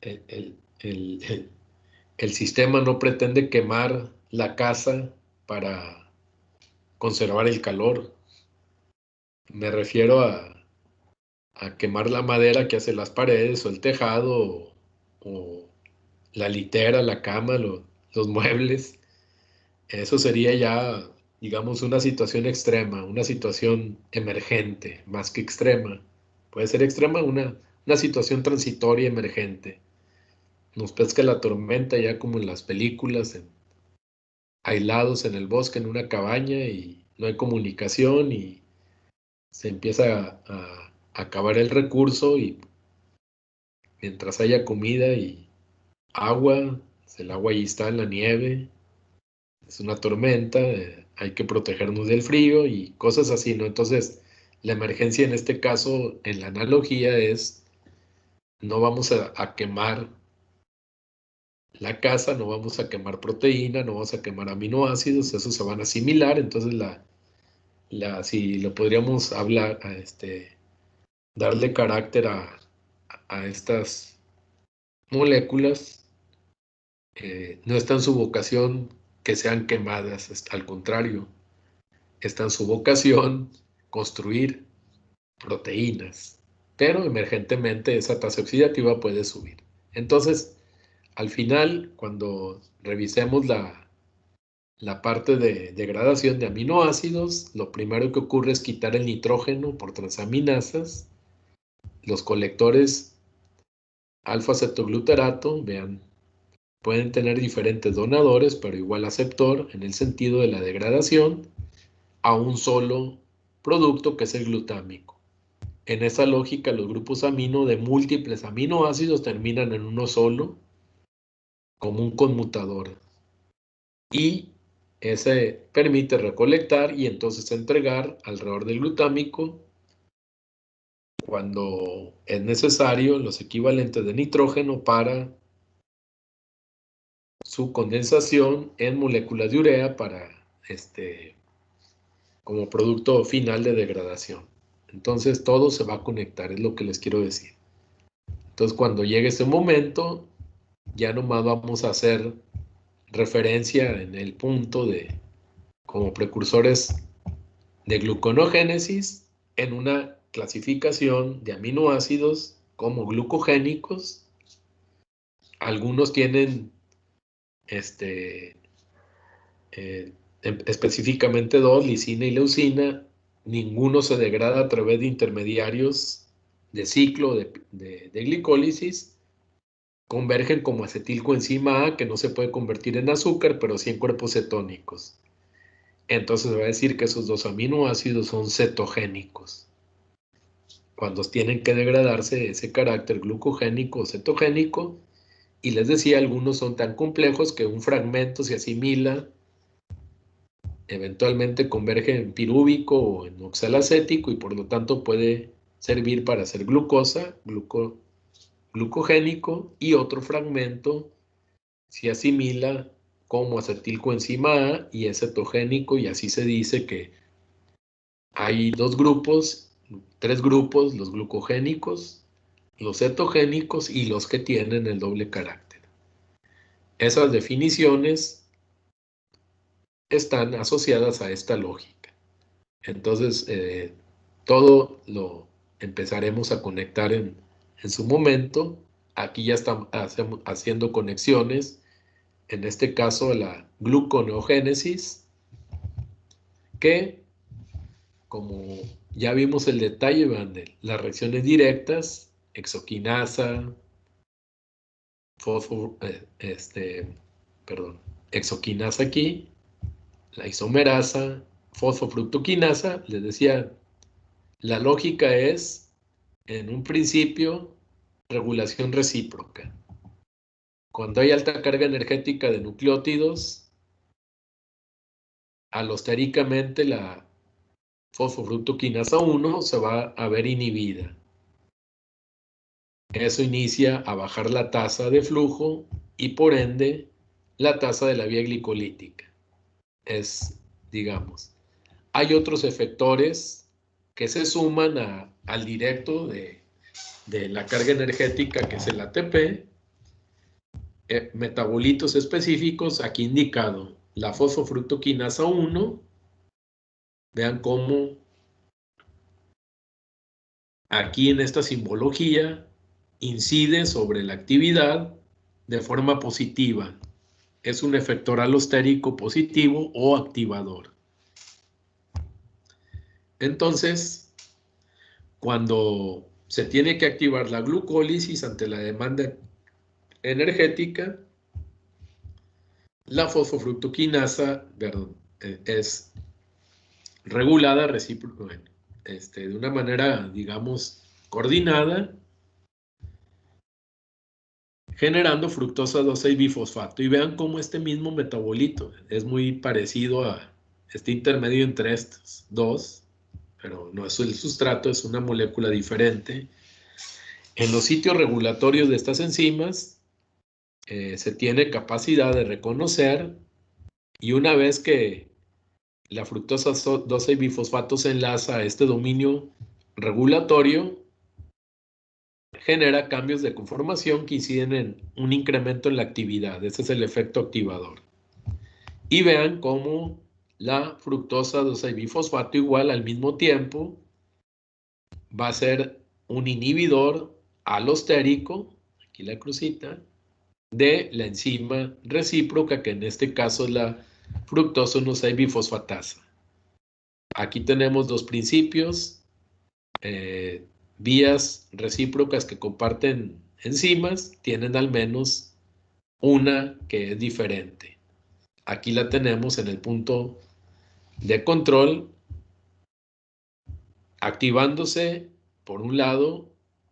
[SPEAKER 1] el sistema no pretende quemar la casa para conservar el calor. Me refiero a quemar la madera que hace las paredes o el tejado o la litera, la cama, los muebles. Eso sería ya, digamos, una situación extrema, una situación emergente, más que extrema. Puede ser extrema una situación transitoria emergente. Nos pesca la tormenta ya como en las películas, aislados en el bosque, en una cabaña y no hay comunicación y se empieza a acabar el recurso y mientras haya comida y agua, el agua ahí está en la nieve, es una tormenta, hay que protegernos del frío y cosas así, ¿no? Entonces, la emergencia en este caso, en la analogía, es no vamos a quemar la casa, no vamos a quemar proteína, no vamos a quemar aminoácidos, esos se van a asimilar, entonces si lo podríamos hablar, darle carácter a estas moléculas, no está en su vocación que sean quemadas, al contrario, está en su vocación construir proteínas, pero emergentemente esa tasa oxidativa puede subir. Entonces, al final, cuando revisemos la parte de degradación de aminoácidos, lo primero que ocurre es quitar el nitrógeno por transaminasas. Los colectores alfa-cetoglutarato, vean, pueden tener diferentes donadores, pero igual aceptor en el sentido de la degradación a un solo producto que es el glutámico. En esa lógica, los grupos amino de múltiples aminoácidos terminan en uno solo como un conmutador. Y ese permite recolectar y entonces entregar alrededor del glutámico, cuando es necesario, los equivalentes de nitrógeno para su condensación en moléculas de urea para como producto final de degradación. Entonces todo se va a conectar, es lo que les quiero decir. Entonces cuando llegue ese momento, ya nomás vamos a hacer referencia en el punto de como precursores de gluconogénesis en una clasificación de aminoácidos como glucogénicos. Algunos tienen específicamente dos, lisina y leucina. Ninguno se degrada a través de intermediarios de ciclo de glicólisis. Convergen como acetilcoenzima A, que no se puede convertir en azúcar, pero sí en cuerpos cetónicos. Entonces se va a decir que esos dos aminoácidos son cetogénicos. Cuando tienen que degradarse ese carácter glucogénico o cetogénico, y les decía, algunos son tan complejos que un fragmento se asimila, eventualmente converge en pirúvico o en oxalacético y por lo tanto puede servir para hacer glucosa, glucogénico, y otro fragmento se asimila como acetilcoenzima A y es cetogénico, y así se dice que hay tres grupos, los glucogénicos, los cetogénicos y los que tienen el doble carácter. Esas definiciones están asociadas a esta lógica. Entonces, todo lo empezaremos a conectar en su momento. Aquí ya estamos haciendo conexiones, en este caso la gluconeogénesis, que como ya vimos el detalle, van de las reacciones directas, exoquinasa, exoquinasa aquí, la isomerasa, fosfofructoquinasa. Les decía, la lógica es, en un principio, regulación recíproca. Cuando hay alta carga energética de nucleótidos, alostéricamente la fosfofructoquinasa 1 se va a ver inhibida. Eso inicia a bajar la tasa de flujo y por ende la tasa de la vía glicolítica. Digamos, hay otros efectores que se suman al directo de la carga energética, que es el ATP, metabolitos específicos, aquí indicado la fosfofructoquinasa 1. Vean cómo aquí en esta simbología incide sobre la actividad de forma positiva. Es un efector alostérico positivo o activador. Entonces, cuando se tiene que activar la glucólisis ante la demanda energética, la fosfofructoquinasa, es regulada de una manera, digamos, coordinada, generando fructosa 2,6-bifosfato. Y vean cómo este mismo metabolito es muy parecido a este intermedio entre estos dos, pero no es el sustrato, es una molécula diferente. En los sitios regulatorios de estas enzimas se tiene capacidad de reconocer, y una vez que la fructosa 2,6-bifosfato se enlaza a este dominio regulatorio, genera cambios de conformación que inciden en un incremento en la actividad. Ese es el efecto activador. Y vean cómo la fructosa 2,6-bifosfato igual al mismo tiempo va a ser un inhibidor alostérico, aquí la crucita, de la enzima recíproca, que en este caso es la fructosa 1,6-bifosfatasa. Aquí tenemos dos principios, vías recíprocas que comparten enzimas, tienen al menos una que es diferente. Aquí la tenemos en el punto de control, activándose por un lado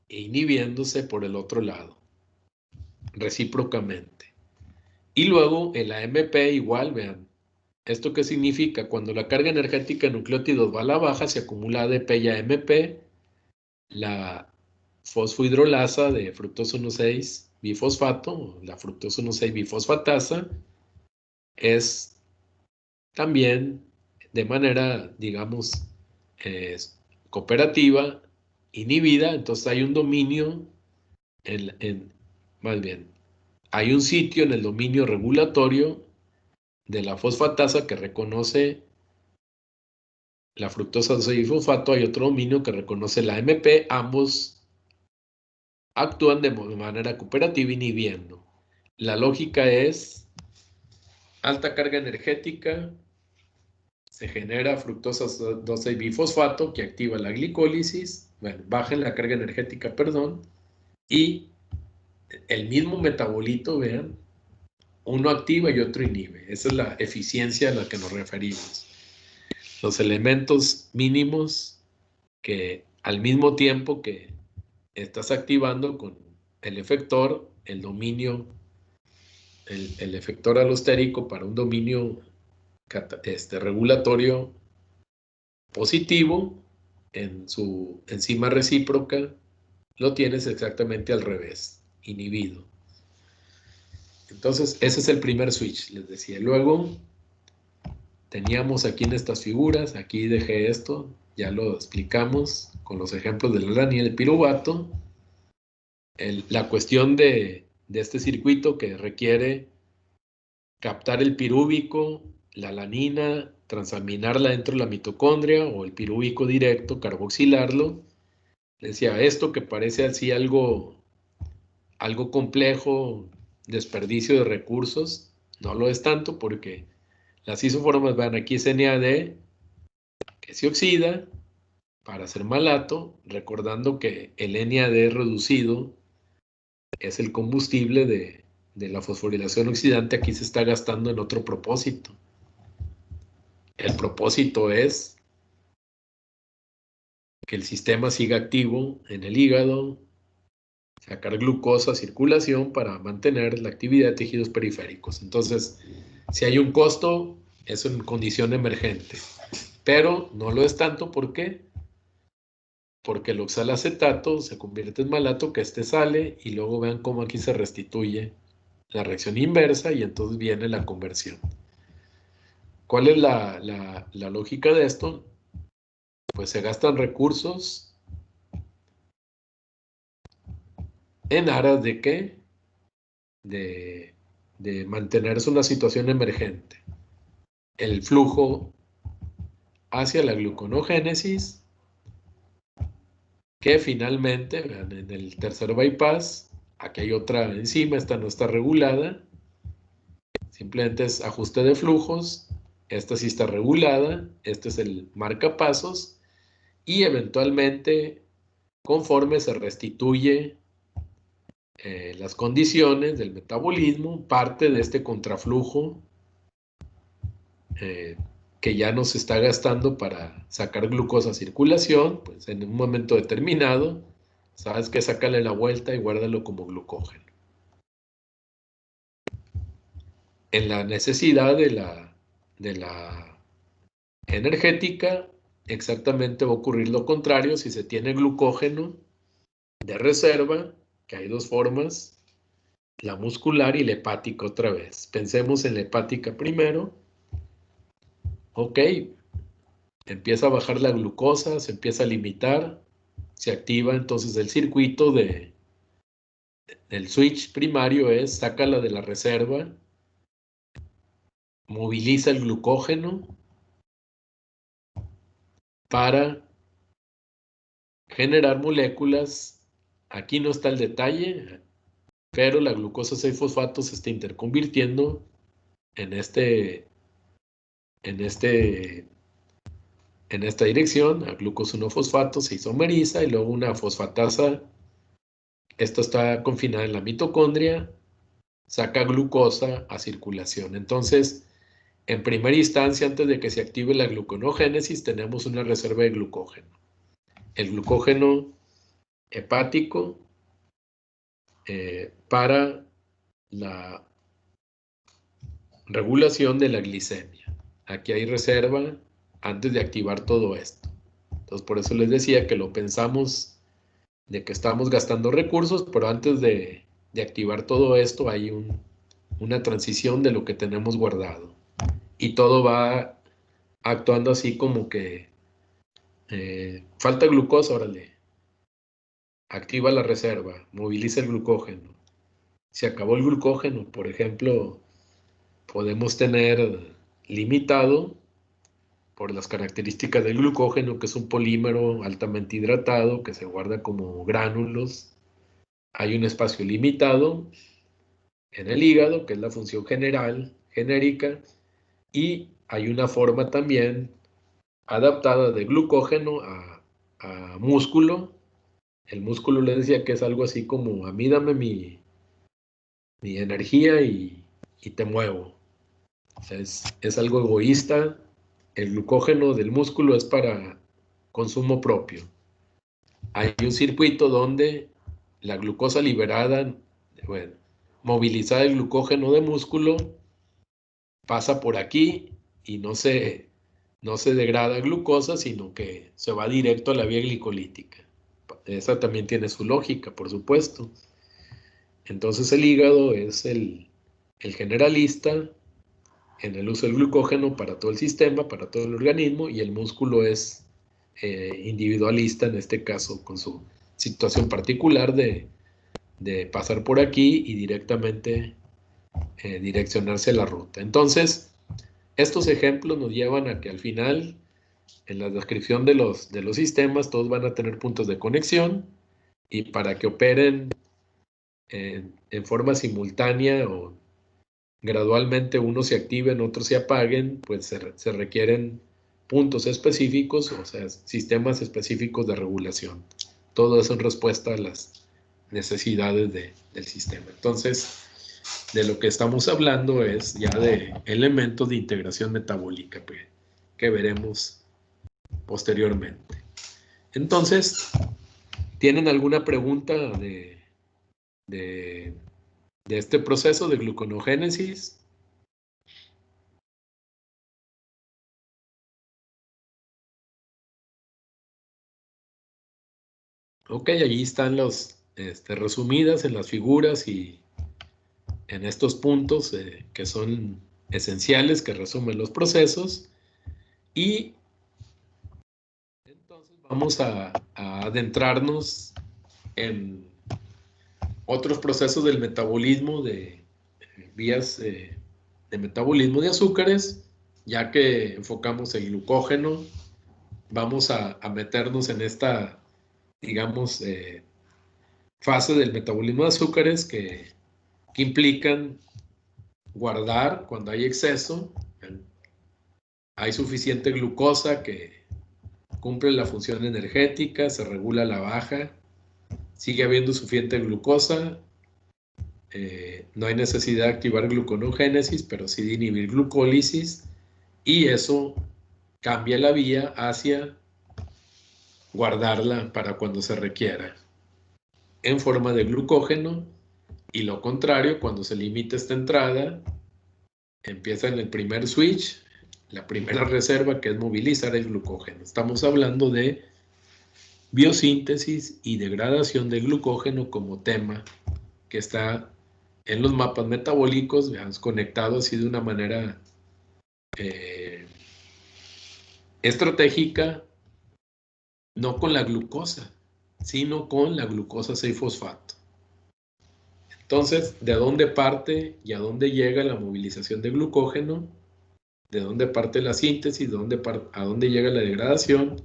[SPEAKER 1] e inhibiéndose por el otro lado, recíprocamente. Y luego el AMP igual, vean, ¿esto qué significa? Cuando la carga energética de nucleótidos va a la baja, se acumula ADP y AMP, la fosfohidrolasa de fructosa 1,6-bifosfato, la fructosa 1,6-bifosfatasa, es también de manera, digamos, cooperativa, inhibida. Entonces hay un dominio, más bien, hay un sitio en el dominio regulatorio de la fosfatasa que reconoce la fructosa 2,6-bifosfato, hay otro dominio que reconoce la AMP, ambos actúan de manera cooperativa inhibiendo. La lógica es alta carga energética, se genera fructosa 2,6-bifosfato que activa la glicólisis, bueno, baja la carga energética, perdón, y el mismo metabolito, vean, uno activa y otro inhibe. Esa es la eficiencia a la que nos referimos. Los elementos mínimos que al mismo tiempo que estás activando con el efector, el dominio, el efector alostérico para un dominio regulatorio positivo, en su enzima recíproca lo tienes exactamente al revés, inhibido. Entonces, ese es el primer switch, les decía. Luego, teníamos aquí en estas figuras, aquí dejé esto, ya lo explicamos con los ejemplos del LAN y el piruvato. La cuestión de este circuito que requiere captar el pirúvico, la alanina, transaminarla dentro de la mitocondria o el pirúvico directo, carboxilarlo. Decía, esto que parece así algo complejo, desperdicio de recursos, no lo es tanto porque las isoformas, van aquí es NAD, que se oxida para hacer malato, recordando que el NAD reducido es el combustible de la fosforilación oxidante. Aquí se está gastando en otro propósito. El propósito es que el sistema siga activo en el hígado, sacar glucosa a circulación para mantener la actividad de tejidos periféricos. Entonces, si hay un costo, es en condición emergente, pero no lo es tanto. ¿Por qué? Porque el oxalacetato se convierte en malato, que este sale, y luego vean cómo aquí se restituye la reacción inversa y entonces viene la conversión. ¿Cuál es la lógica de esto? Pues se gastan recursos en aras de ¿qué? De mantenerse una situación emergente. El flujo hacia la gluconogénesis, que finalmente, vean, en el tercer bypass, aquí hay otra enzima, esta no está regulada, simplemente es ajuste de flujos, esta sí está regulada, este es el marcapasos, y eventualmente, conforme se restituye las condiciones del metabolismo, parte de este contraflujo que ya no se está gastando para sacar glucosa a circulación, pues en un momento determinado, sabes que sácale la vuelta y guárdalo como glucógeno. en la necesidad de la energética, exactamente va a ocurrir lo contrario si se tiene glucógeno de reserva, que hay dos formas, la muscular y la hepática otra vez. Pensemos en la hepática primero. Ok, empieza a bajar la glucosa, se empieza a limitar, se activa entonces el circuito del switch primario es, sácala de la reserva, moviliza el glucógeno para generar moléculas. Aquí no está el detalle, pero la glucosa 6-fosfato se está interconvirtiendo en esta dirección, a glucosa 1-fosfato se isomeriza y luego una fosfatasa. Esto está confinada en la mitocondria, saca glucosa a circulación. Entonces, en primera instancia, antes de que se active la gluconogénesis, tenemos una reserva de glucógeno. El glucógeno hepático para la regulación de la glicemia. Aquí hay reserva antes de activar todo esto. Entonces, por eso les decía que lo pensamos de que estamos gastando recursos, pero antes de activar todo esto hay una transición de lo que tenemos guardado. Y todo va actuando así como que falta glucosa, órale. Activa la reserva, moviliza el glucógeno. Se acabó el glucógeno, por ejemplo, podemos tener limitado por las características del glucógeno, que es un polímero altamente hidratado que se guarda como gránulos. Hay un espacio limitado en el hígado, que es la función general, genérica, y hay una forma también adaptada de glucógeno a músculo. El músculo le decía que es algo así como, a mí dame mi energía y te muevo. O sea, es algo egoísta. El glucógeno del músculo es para consumo propio. Hay un circuito donde la glucosa liberada, bueno, movilizada el glucógeno de músculo, pasa por aquí y no se degrada glucosa, sino que se va directo a la vía glicolítica. Esa también tiene su lógica, por supuesto. Entonces el hígado es el generalista en el uso del glucógeno para todo el sistema, para todo el organismo, y el músculo es individualista, en este caso, con su situación particular de pasar por aquí y directamente direccionarse la ruta. Entonces, estos ejemplos nos llevan a que al final, en la descripción de los sistemas, todos van a tener puntos de conexión, y para que operen en forma simultánea o gradualmente unos se activen, otros se apaguen, pues se requieren puntos específicos, o sea, sistemas específicos de regulación. Todo eso en respuesta a las necesidades del sistema. Entonces, de lo que estamos hablando es ya de elementos de integración metabólica, pues, que veremos posteriormente. Entonces, ¿tienen alguna pregunta de este proceso de gluconogénesis? Ok, allí están los resumidas en las figuras y en estos puntos que son esenciales, que resumen los procesos. Y entonces vamos a adentrarnos en otros procesos del metabolismo, de vías de metabolismo de azúcares. Ya que enfocamos el glucógeno, vamos a meternos en esta, digamos, fase del metabolismo de azúcares que implican guardar cuando hay exceso. Hay suficiente glucosa que cumple la función energética, se regula la baja, sigue habiendo suficiente glucosa, no hay necesidad de activar gluconogénesis, pero sí de inhibir glucólisis, y eso cambia la vía hacia guardarla para cuando se requiera en forma de glucógeno, y lo contrario, cuando se limita esta entrada, empieza en el primer switch, la primera reserva, que es movilizar el glucógeno. Estamos hablando de biosíntesis y degradación de glucógeno como tema que está en los mapas metabólicos, veamos, conectado así de una manera estratégica, no con la glucosa, sino con la glucosa 6-fosfato. Entonces, ¿de dónde parte y a dónde llega la movilización de glucógeno? ¿De dónde parte la síntesis? ¿A dónde llega la degradación?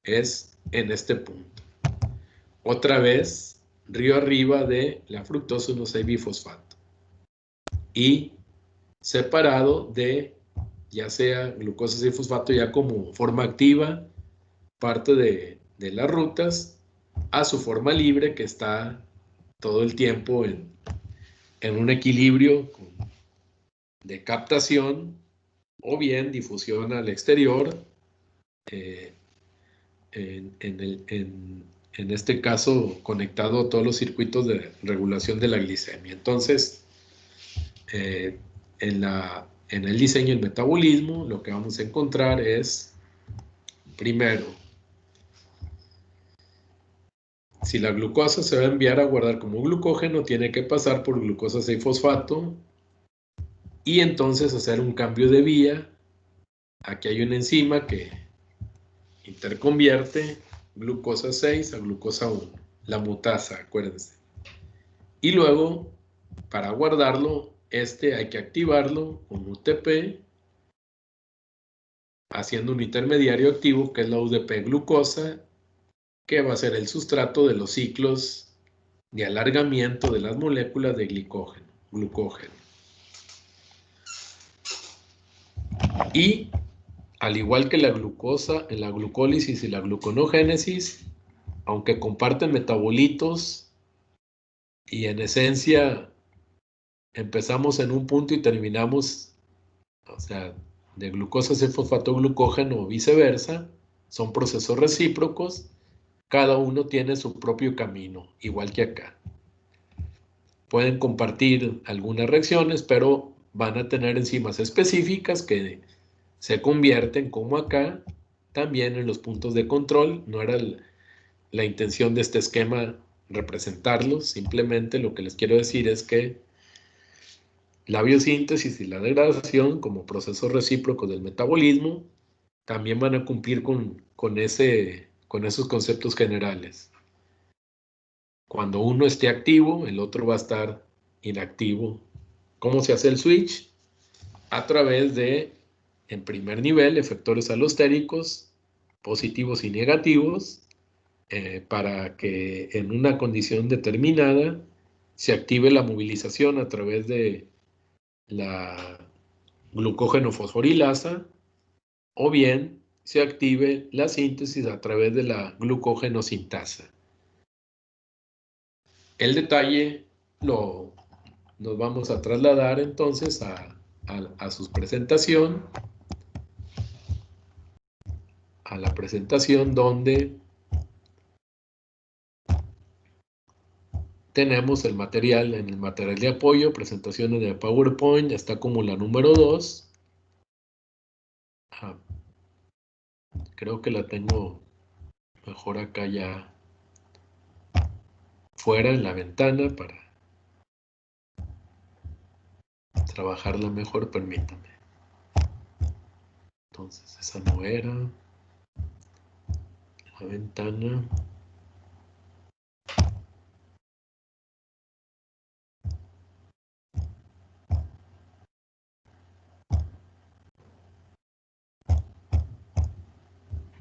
[SPEAKER 1] Es en este punto. Otra vez, río arriba de la fructosa 1,6-bifosfato. Y separado de, ya sea glucosa 6-fosfato ya como forma activa, parte de las rutas, a su forma libre, que está todo el tiempo en un equilibrio de captación o bien difusión al exterior, en este caso conectado a todos los circuitos de regulación de la glicemia. Entonces, en el diseño del metabolismo, lo que vamos a encontrar es, primero, si la glucosa se va a enviar a guardar como glucógeno, tiene que pasar por glucosa 6-fosfato y entonces hacer un cambio de vía. Aquí hay una enzima que interconvierte glucosa 6 a glucosa 1, la mutasa, acuérdense. Y luego, para guardarlo, hay que activarlo con UTP, haciendo un intermediario activo que es la UDP-glucosa, que va a ser el sustrato de los ciclos de alargamiento de las moléculas de glucógeno. Y al igual que la glucosa, en la glucólisis y la gluconogénesis, aunque comparten metabolitos y en esencia empezamos en un punto y terminamos, o sea, de glucosa 6-fosfato glucógeno o viceversa, son procesos recíprocos, cada uno tiene su propio camino, igual que acá. Pueden compartir algunas reacciones, pero van a tener enzimas específicas que se convierten, como acá, también en los puntos de control. No era la intención de este esquema representarlos, simplemente lo que les quiero decir es que la biosíntesis y la degradación, como procesos recíprocos del metabolismo, también van a cumplir con esos conceptos generales. Cuando uno esté activo, el otro va a estar inactivo. ¿Cómo se hace el switch? A través de, en primer nivel, efectores alostéricos, positivos y negativos, para que en una condición determinada se active la movilización a través de la glucógeno fosforilasa, o bien se active la síntesis a través de la glucógeno sintasa. El detalle nos vamos a trasladar entonces a su presentación, a la presentación donde tenemos el material, en el material de apoyo, presentaciones de PowerPoint, está como la número 2. Creo que la tengo mejor acá ya fuera en la ventana para trabajarla mejor, permítame. Entonces esa no era la ventana.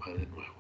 [SPEAKER 1] Va de nuevo.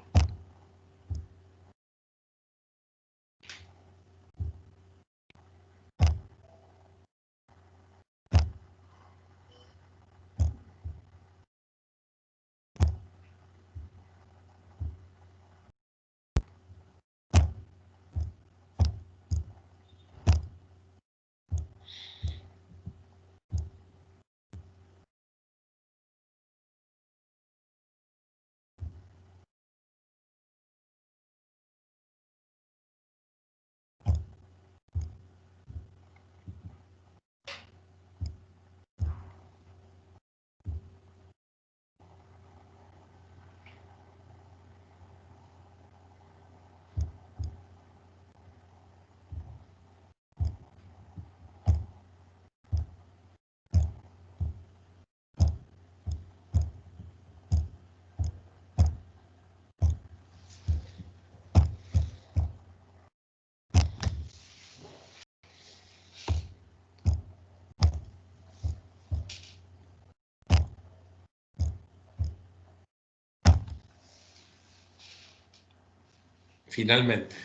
[SPEAKER 1] finalmente.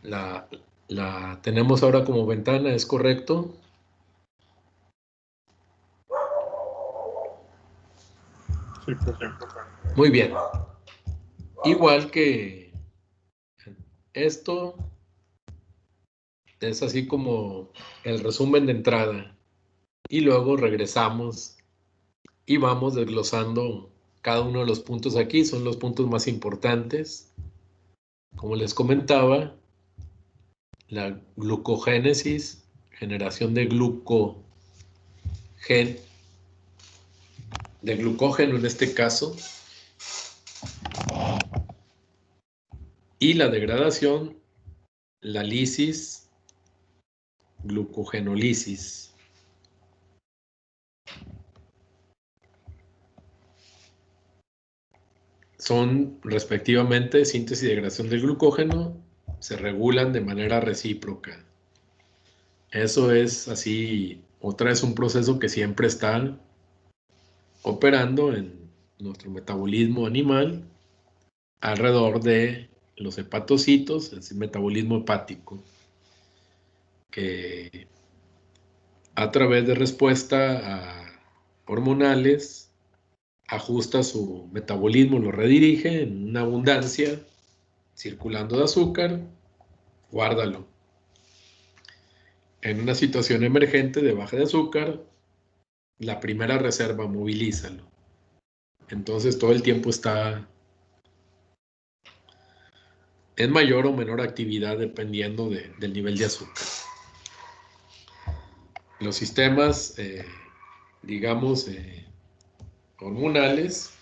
[SPEAKER 1] La tenemos ahora como ventana, ¿es correcto?
[SPEAKER 2] Sí, profe.
[SPEAKER 1] Muy bien. Igual que esto, es así como el resumen de entrada. Y luego regresamos y vamos desglosando cada uno de los puntos aquí. Son los puntos más importantes. Como les comentaba, la glucogénesis, generación de glucógeno en este caso, y la degradación, la lisis, glucogenólisis. Son respectivamente síntesis y degradación del glucógeno, se regulan de manera recíproca. Eso es así, otra vez un proceso que siempre está operando en nuestro metabolismo animal alrededor de los hepatocitos, es decir, metabolismo hepático, que a través de respuesta hormonales ajusta su metabolismo, lo redirige en una abundancia, circulando de azúcar, guárdalo. En una situación emergente de baja de azúcar, la primera reserva, movilízalo. Entonces todo el tiempo está en mayor o menor actividad dependiendo del nivel de azúcar. Los sistemas, digamos, hormonales,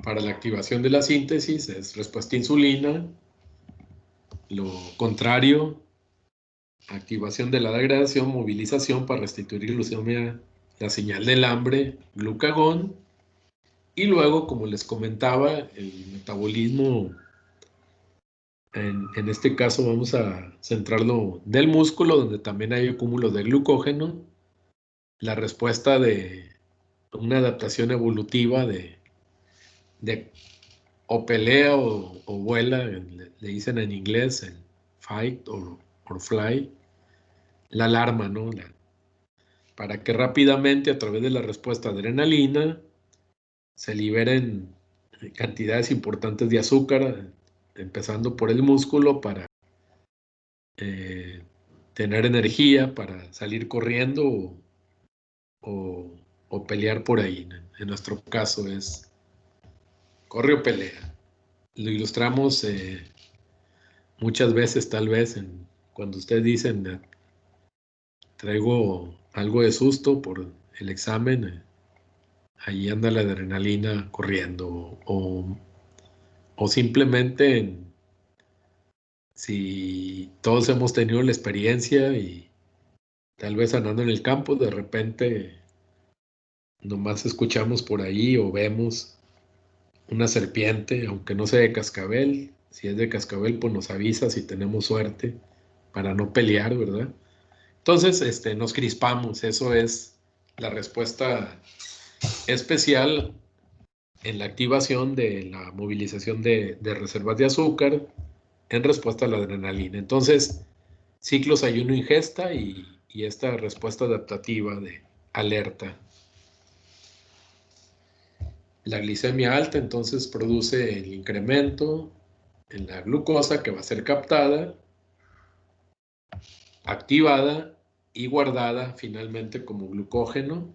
[SPEAKER 1] para la activación de la síntesis es respuesta a insulina. Lo contrario, activación de la degradación, movilización para restituir glucemia, la señal del hambre, glucagón. Y luego, como les comentaba, el metabolismo, en este caso vamos a centrarlo del músculo, donde también hay acúmulo de glucógeno. La respuesta de una adaptación evolutiva de o pelea o vuela, le dicen en inglés el fight or fly, la alarma, ¿no? Para que rápidamente a través de la respuesta de adrenalina se liberen cantidades importantes de azúcar, empezando por el músculo para tener energía para salir corriendo o pelear por ahí. En nuestro caso es corre o pelea. Lo ilustramos muchas veces, tal vez, cuando ustedes dicen traigo algo de susto por el examen, ahí anda la adrenalina corriendo, o simplemente si todos hemos tenido la experiencia y tal vez andando en el campo, de repente nomás escuchamos por ahí o vemos una serpiente, aunque no sea de cascabel. Si es de cascabel, pues nos avisa si tenemos suerte para no pelear, ¿verdad? Entonces, nos crispamos. Eso es la respuesta especial en la activación de la movilización de reservas de azúcar en respuesta a la adrenalina. Entonces, ciclos ayuno-ingesta y esta respuesta adaptativa de alerta. La glicemia alta entonces produce el incremento en la glucosa que va a ser captada, activada y guardada finalmente como glucógeno.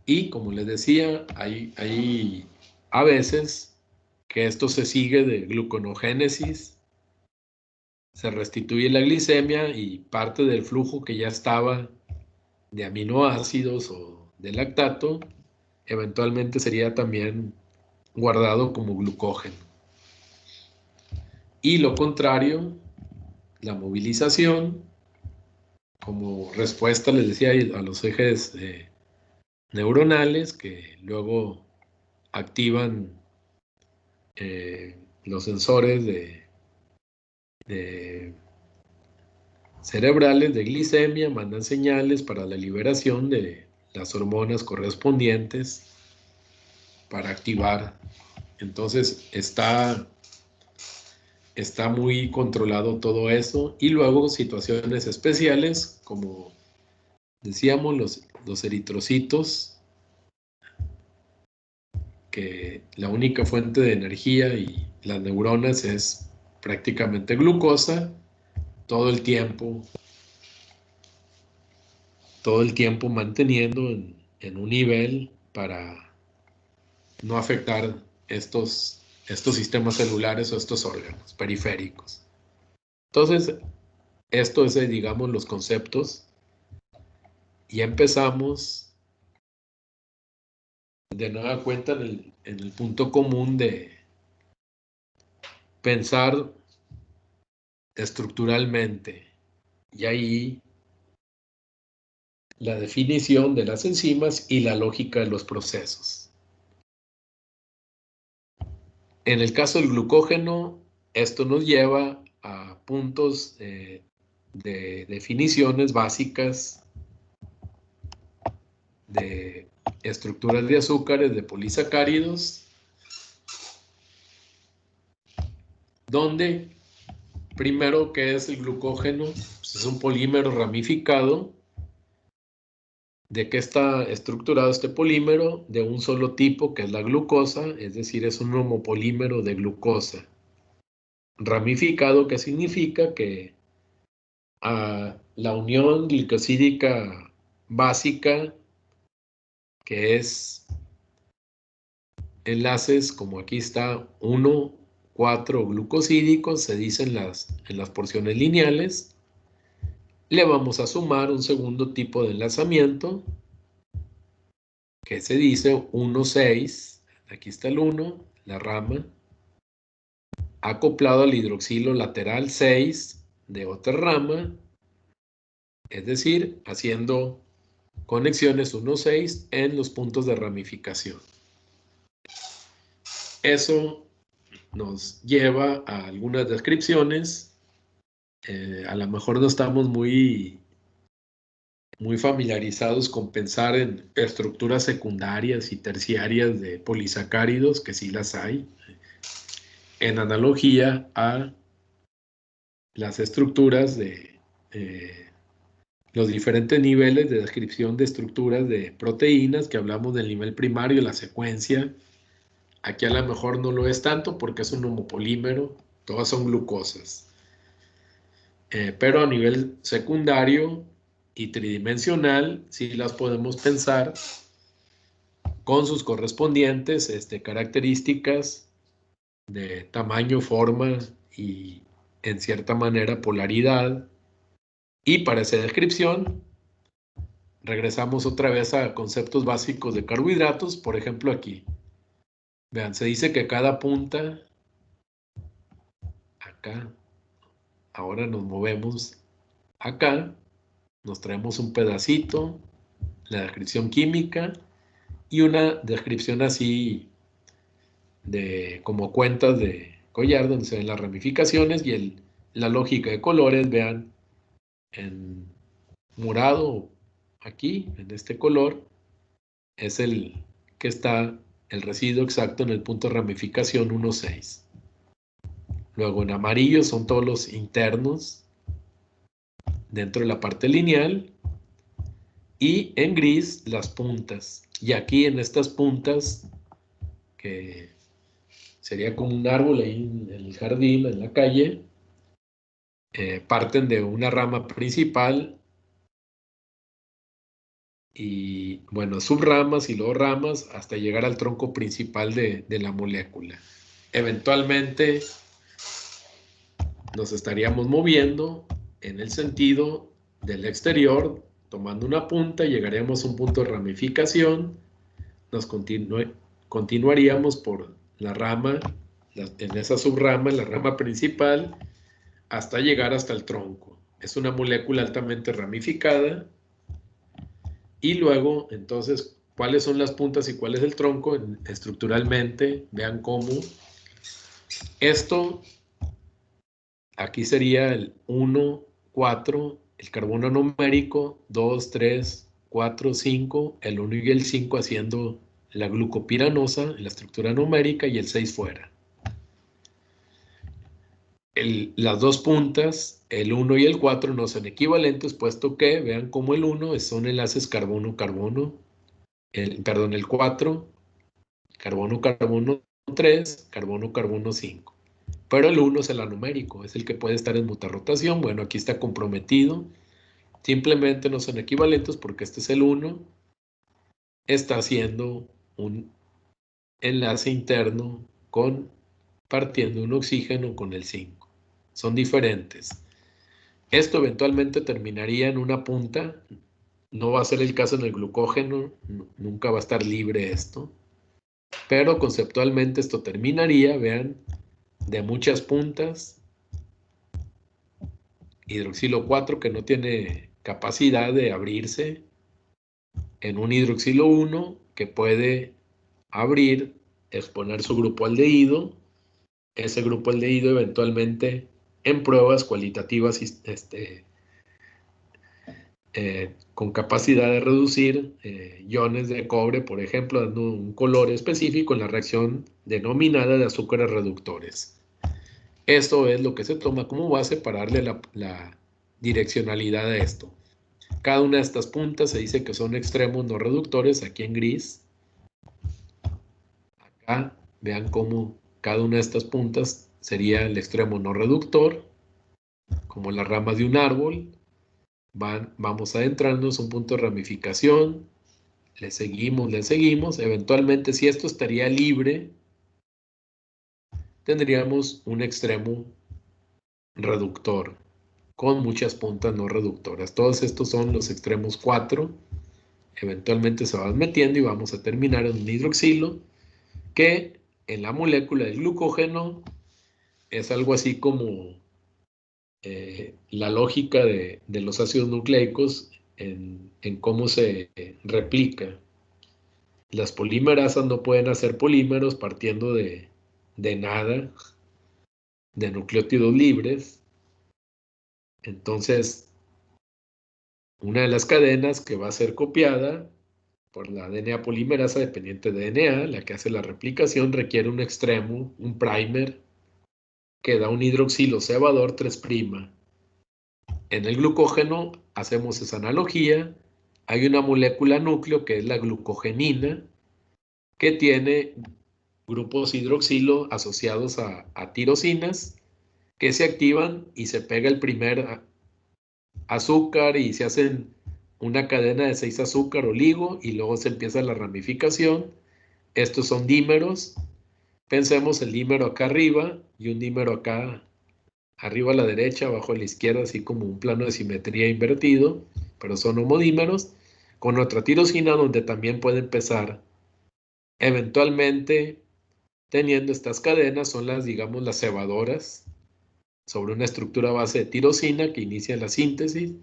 [SPEAKER 1] Y como les decía, hay a veces que esto se sigue de gluconogénesis, se restituye la glicemia y parte del flujo que ya estaba de aminoácidos o de lactato, eventualmente sería también guardado como glucógeno. Y lo contrario, la movilización, como respuesta, les decía, a los ejes neuronales que luego activan los sensores cerebrales de glicemia, mandan señales para la liberación de las hormonas correspondientes para activar. Entonces está muy controlado todo eso. Y luego situaciones especiales, como decíamos, los eritrocitos, que la única fuente de energía y las neuronas es prácticamente glucosa todo el tiempo manteniendo en un nivel para no afectar estos sistemas celulares o estos órganos periféricos. Entonces, esto es, digamos, los conceptos. Y empezamos de nueva cuenta en el punto común de pensar estructuralmente. Y ahí la definición de las enzimas y la lógica de los procesos. En el caso del glucógeno, esto nos lleva a puntos de definiciones básicas de estructuras de azúcares, de polisacáridos, donde primero, ¿qué es el glucógeno? Pues es un polímero ramificado. ¿De qué está estructurado este polímero? De un solo tipo, que es la glucosa, es decir, es un homopolímero de glucosa. Ramificado, que significa que la unión glicosídica básica, que es enlaces, como aquí está, 1, 4 glucosídicos, se dice en las porciones lineales. Le vamos a sumar un segundo tipo de enlazamiento, que se dice 1, 6. Aquí está el 1, la rama, acoplado al hidroxilo lateral 6 de otra rama, es decir, haciendo conexiones 1, 6 en los puntos de ramificación. Eso nos lleva a algunas descripciones. A lo mejor no estamos muy familiarizados con pensar en estructuras secundarias y terciarias de polisacáridos, que sí las hay, en analogía a las estructuras de los diferentes niveles de descripción de estructuras de proteínas, que hablamos del nivel primario, la secuencia. Aquí a lo mejor no lo es tanto porque es un homopolímero, todas son glucosas. Pero a nivel secundario y tridimensional, sí las podemos pensar con sus correspondientes características de tamaño, forma y, en cierta manera, polaridad. Y para esa descripción, regresamos otra vez a conceptos básicos de carbohidratos. Por ejemplo, aquí. Vean, se dice que cada punta, acá, ahora nos movemos acá, nos traemos un pedacito, la descripción química y una descripción así de como cuentas de collar, donde se ven las ramificaciones y la lógica de colores. Vean, en morado, aquí, en este color, es el que está el residuo exacto en el punto de ramificación 1, 6. Luego en amarillo son todos los internos dentro de la parte lineal y en gris las puntas. Y aquí en estas puntas, que sería como un árbol ahí en el jardín, en la calle, parten de una rama principal y, bueno, subramas y luego ramas hasta llegar al tronco principal de la molécula. Eventualmente nos estaríamos moviendo en el sentido del exterior, tomando una punta, llegaríamos a un punto de ramificación, nos continuaríamos por la rama, en esa subrama, en la rama principal, hasta llegar hasta el tronco. Es una molécula altamente ramificada. Y luego, entonces, ¿cuáles son las puntas y cuál es el tronco? Estructuralmente, vean cómo esto, aquí sería el 1, 4, el carbono numérico, 2, 3, 4, 5, el 1 y el 5 haciendo la glucopiranosa en la estructura numérica y el 6 fuera. Las dos puntas, el 1 y el 4, no son equivalentes, puesto que, vean cómo el 1 son enlaces carbono-carbono, perdón, el 4, carbono-carbono 3, carbono-carbono 5. Pero el 1 es el anumérico, es el que puede estar en mutarrotación. Bueno, aquí está comprometido. Simplemente no son equivalentes porque este es el 1. Está haciendo un enlace interno partiendo un oxígeno con el 5. Son diferentes. Esto eventualmente terminaría en una punta. No va a ser el caso en el glucógeno, nunca va a estar libre esto. Pero conceptualmente esto terminaría, vean, de muchas puntas. Hidroxilo 4 que no tiene capacidad de abrirse, en un hidroxilo 1 que puede abrir, exponer su grupo aldehído. Ese grupo aldehído eventualmente en pruebas cualitativas con capacidad de reducir iones de cobre, por ejemplo, dando un color específico en la reacción denominada de azúcares reductores. Esto es lo que se toma como base para darle la direccionalidad a esto. Cada una de estas puntas se dice que son extremos no reductores, aquí en gris. Acá vean cómo cada una de estas puntas sería el extremo no reductor, como las ramas de un árbol. Vamos adentrándonos a un punto de ramificación, le seguimos. Eventualmente, si esto estaría libre, tendríamos un extremo reductor con muchas puntas no reductoras. Todos estos son los extremos 4. Eventualmente se van metiendo y vamos a terminar en un hidroxilo que en la molécula del glucógeno es algo así como la lógica de los ácidos nucleicos en cómo se replica. Las polimerasas no pueden hacer polímeros partiendo de nada, de nucleótidos libres. Entonces, una de las cadenas que va a ser copiada por la DNA polimerasa dependiente de DNA, la que hace la replicación, requiere un extremo, un primer, que da un hidroxilo cebador 3'. En el glucógeno hacemos esa analogía. Hay una molécula núcleo que es la glucogenina, que tiene grupos hidroxilo asociados a tirosinas que se activan y se pega el primer azúcar y se hacen una cadena de 6 azúcar o LIGO y luego se empieza la ramificación. Estos son dímeros. Pensemos el dímero acá arriba y un dímero acá arriba a la derecha, abajo a la izquierda, así como un plano de simetría invertido, pero son homodímeros, con otra tirosina donde también puede empezar. Eventualmente, teniendo estas cadenas, son las, digamos, las cebadoras, sobre una estructura base de tirosina que inicia la síntesis,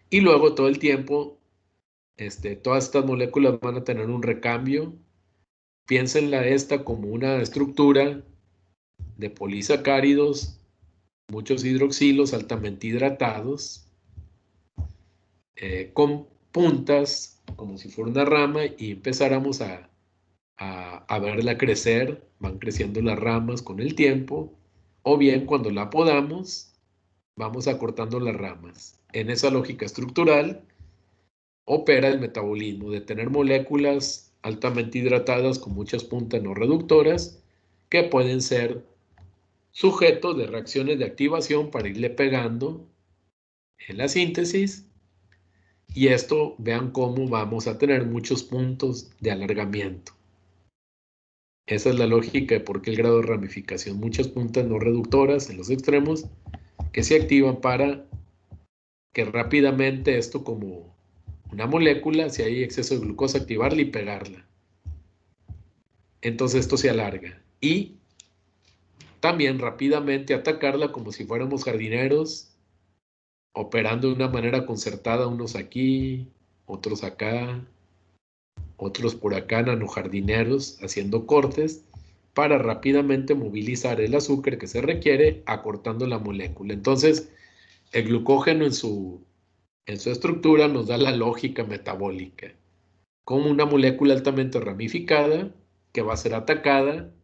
[SPEAKER 1] y luego todo el tiempo, todas estas moléculas van a tener un recambio. Piénsenla esta como una estructura de polisacáridos, muchos hidroxilos altamente hidratados, con puntas, como si fuera una rama, y empezáramos a verla crecer. Van creciendo las ramas con el tiempo, o bien cuando la podamos, vamos acortando las ramas. En esa lógica estructural opera el metabolismo de tener moléculas altamente hidratadas con muchas puntas no reductoras que pueden ser sujetos de reacciones de activación para irle pegando en la síntesis. Y esto, vean cómo vamos a tener muchos puntos de alargamiento. Esa es la lógica de por qué el grado de ramificación. Muchas puntas no reductoras en los extremos que se activan para que rápidamente esto, como una molécula, si hay exceso de glucosa, activarla y pegarla. Entonces esto se alarga. Y también rápidamente atacarla como si fuéramos jardineros, operando de una manera concertada, unos aquí, otros acá, otros por acá, nanojardineros, haciendo cortes para rápidamente movilizar el azúcar que se requiere, acortando la molécula. Entonces, el glucógeno en su estructura nos da la lógica metabólica. como una molécula altamente ramificada que va a ser atacada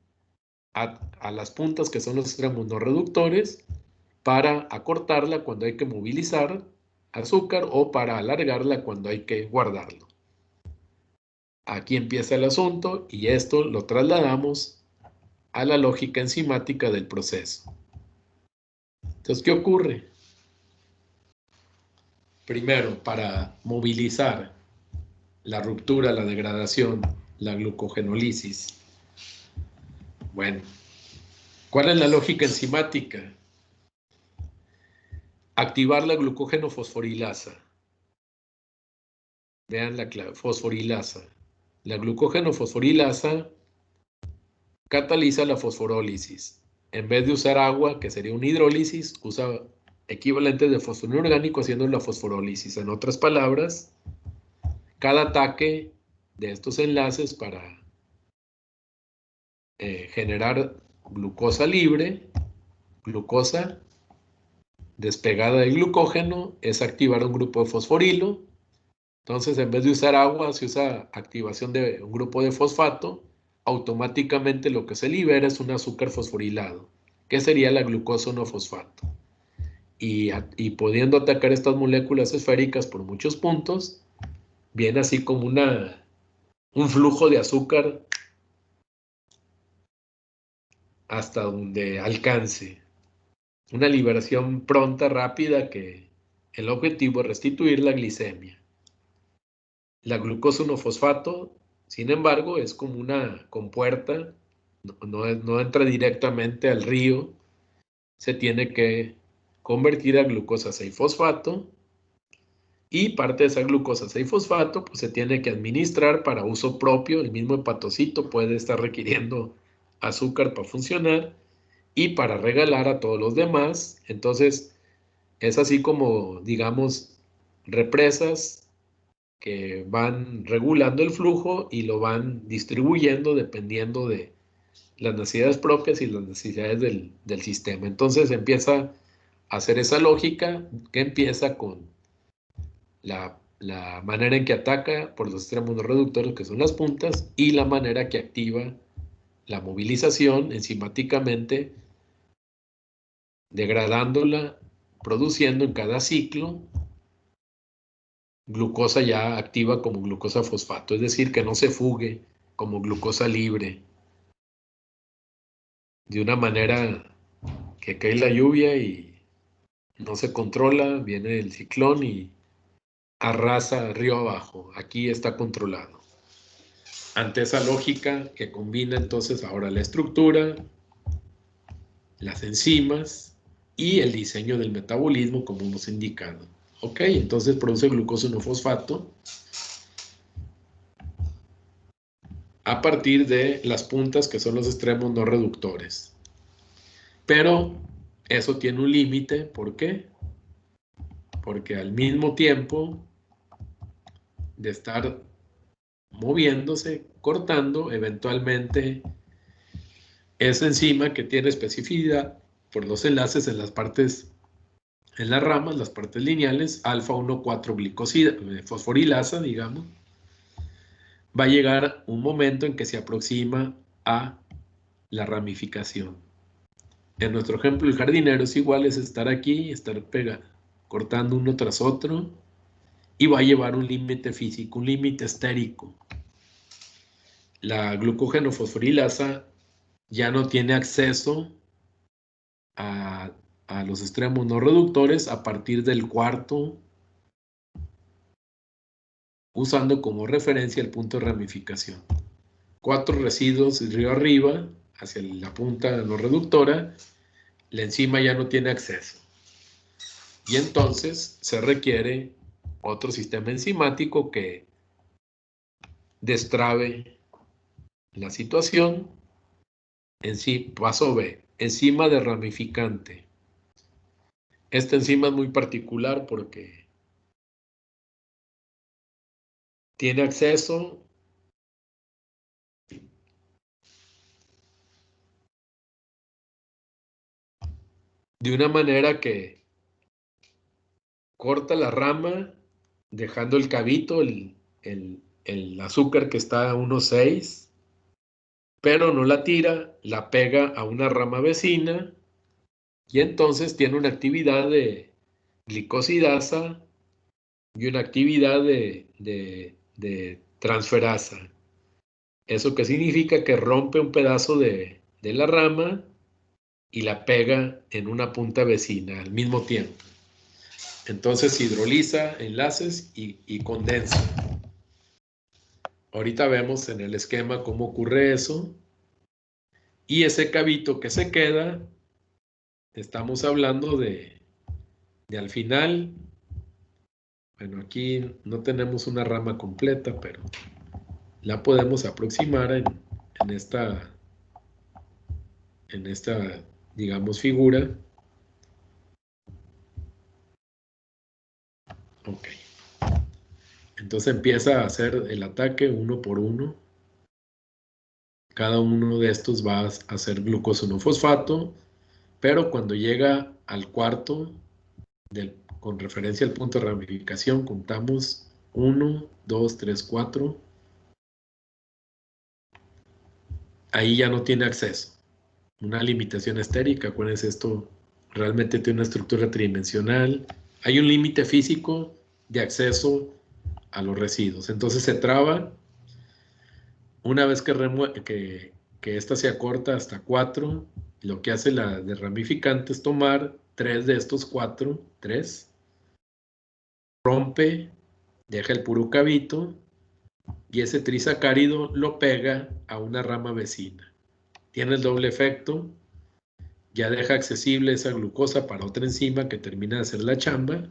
[SPEAKER 1] a las puntas que son los extremos no reductores para acortarla cuando hay que movilizar azúcar o para alargarla cuando hay que guardarlo. Aquí empieza el asunto y esto lo trasladamos a la lógica enzimática del proceso. Entonces, ¿qué ocurre? Primero, para movilizar la ruptura, la degradación, la glucogenólisis. Bueno, ¿cuál es la lógica enzimática? Activar la glucógeno-fosforilasa. Vean la clave, fosforilasa. La glucógeno-fosforilasa cataliza la fosforólisis. En vez de usar agua, que sería una hidrólisis, usa equivalentes de fosfuro orgánico haciendo la fosforólisis. En otras palabras, cada ataque de estos enlaces para generar glucosa libre, glucosa despegada del glucógeno, es activar un grupo de fosforilo. Entonces, en vez de usar agua, se usa activación de un grupo de fosfato. Automáticamente lo que se libera es un azúcar fosforilado, que sería la glucosa 1-fosfato. Y pudiendo atacar estas moléculas esféricas por muchos puntos, viene así como un flujo de azúcar hasta donde alcance. Una liberación pronta, rápida, que el objetivo es restituir la glicemia. La glucosa 1-fosfato, sin embargo, es como una compuerta, no entra directamente al río, se tiene que convertir a glucosa 6-fosfato y parte de esa glucosa 6-fosfato pues se tiene que administrar para uso propio. El mismo hepatocito puede estar requiriendo azúcar para funcionar y para regalar a todos los demás. Entonces es así como, digamos, represas que van regulando el flujo y lo van distribuyendo dependiendo de las necesidades propias y las necesidades del sistema. Entonces empieza a hacer esa lógica que empieza con la manera en que ataca por los extremos no reductores, que son las puntas, y la manera que activa la movilización enzimáticamente, degradándola, produciendo en cada ciclo glucosa ya activa como glucosa fosfato, es decir, que no se fugue como glucosa libre, de una manera que cae la lluvia y no se controla, viene el ciclón y arrasa río abajo. Aquí está controlado. Ante esa lógica que combina entonces ahora la estructura, las enzimas y el diseño del metabolismo como hemos indicado. Ok, entonces produce glucosa 1-fosfato a partir de las puntas que son los extremos no reductores. Pero eso tiene un límite. ¿Por qué? Porque al mismo tiempo de estar moviéndose, cortando, eventualmente esa enzima que tiene especificidad por los enlaces en las partes, en las ramas, las partes lineales, alfa 1,4-glicosida, fosforilasa, digamos, va a llegar un momento en que se aproxima a la ramificación. En nuestro ejemplo, el jardinero es igual, es estar aquí, estar cortando uno tras otro, y va a llevar un límite físico, un límite estérico. La glucógeno-fosforilasa ya no tiene acceso a los extremos no reductores a partir del cuarto, usando como referencia el punto de ramificación. 4 residuos río arriba, hacia la punta no reductora, la enzima ya no tiene acceso. Y entonces se requiere otro sistema enzimático que destrabe la situación. Paso B, enzima de ramificante. Esta enzima es muy particular porque tiene acceso de una manera que corta la rama dejando el cabito, el azúcar que está a 1,6, pero no la tira, la pega a una rama vecina y entonces tiene una actividad de glicosidasa y una actividad de transferasa. ¿Eso qué significa? Que rompe un pedazo de la rama y la pega en una punta vecina al mismo tiempo. Entonces hidroliza enlaces y condensa. Ahorita vemos en el esquema cómo ocurre eso. Y ese cabito que se queda, estamos hablando de al final, bueno, aquí no tenemos una rama completa, pero la podemos aproximar en esta, digamos, figura. Ok. Entonces empieza a hacer el ataque uno por uno. Cada uno de estos va a hacer glucosa 1-fosfato, pero cuando llega al cuarto, con referencia al punto de ramificación, contamos 1, 2, 3, 4. Ahí ya no tiene acceso. Una limitación estérica, acuérdense, esto realmente tiene una estructura tridimensional. Hay un límite físico de acceso a los residuos. Entonces se traba. Una vez que esta se acorta hasta 4, lo que hace la de ramificante es tomar 3 de estos 4, 3, rompe, deja el puro cabito y ese trisacárido lo pega a una rama vecina. Tiene el doble efecto, ya deja accesible esa glucosa para otra enzima que termina de hacer la chamba,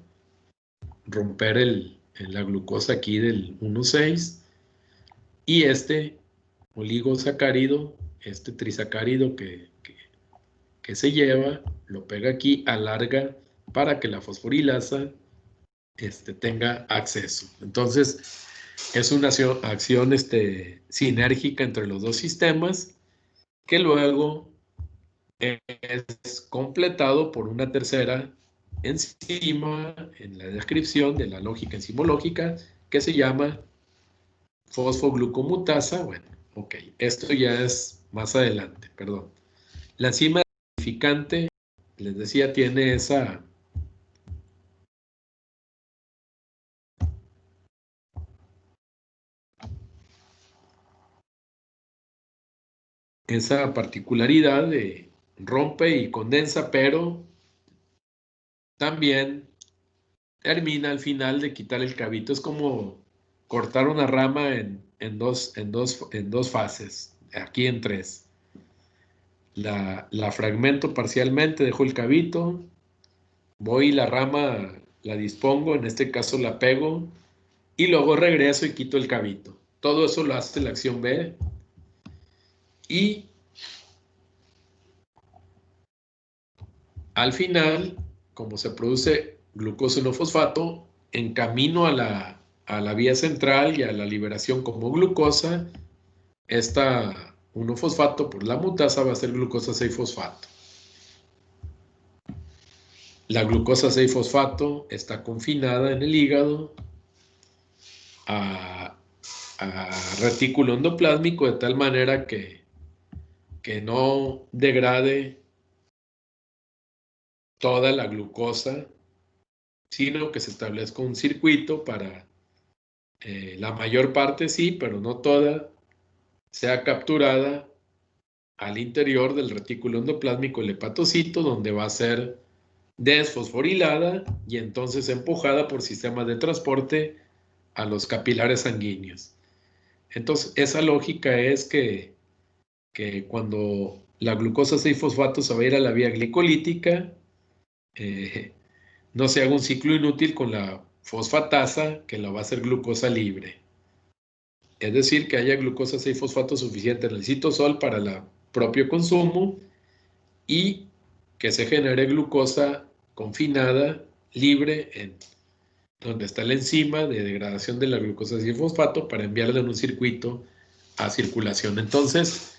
[SPEAKER 1] romper la glucosa aquí del 1,6 y este oligosacárido, este trisacárido que se lleva, lo pega aquí, alarga para que la fosforilasa tenga acceso. Entonces, es una acción sinérgica entre los dos sistemas que luego es completado por una tercera enzima en la descripción de la lógica enzimológica que se llama fosfoglucomutasa. Bueno, ok, esto ya es más adelante, perdón. La enzima ramificante, les decía, tiene esa particularidad de rompe y condensa, pero también termina al final de quitar el cabito. Es como cortar una rama en dos fases, aquí en 3. La fragmento parcialmente, dejo el cabito, voy la rama, la dispongo, en este caso la pego, y luego regreso y quito el cabito. Todo eso lo hace la acción B. Y al final, como se produce glucosa 1-fosfato, en camino a la vía central y a la liberación como glucosa, esta 1-fosfato por la mutasa va a ser glucosa 6-fosfato. La glucosa 6-fosfato está confinada en el hígado a retículo endoplásmico de tal manera que no degrade toda la glucosa, sino que se establezca un circuito para la mayor parte, sí, pero no toda, sea capturada al interior del retículo endoplásmico, el hepatocito, donde va a ser desfosforilada y entonces empujada por sistemas de transporte a los capilares sanguíneos. Entonces, esa lógica es que cuando la glucosa 6-fosfato se va a ir a la vía glicolítica, no se haga un ciclo inútil con la fosfatasa, que la va a hacer glucosa libre. Es decir, que haya glucosa 6-fosfato suficiente en el citosol para el propio consumo y que se genere glucosa confinada, libre, en donde está la enzima de degradación de la glucosa 6-fosfato para enviarla en un circuito a circulación. Entonces,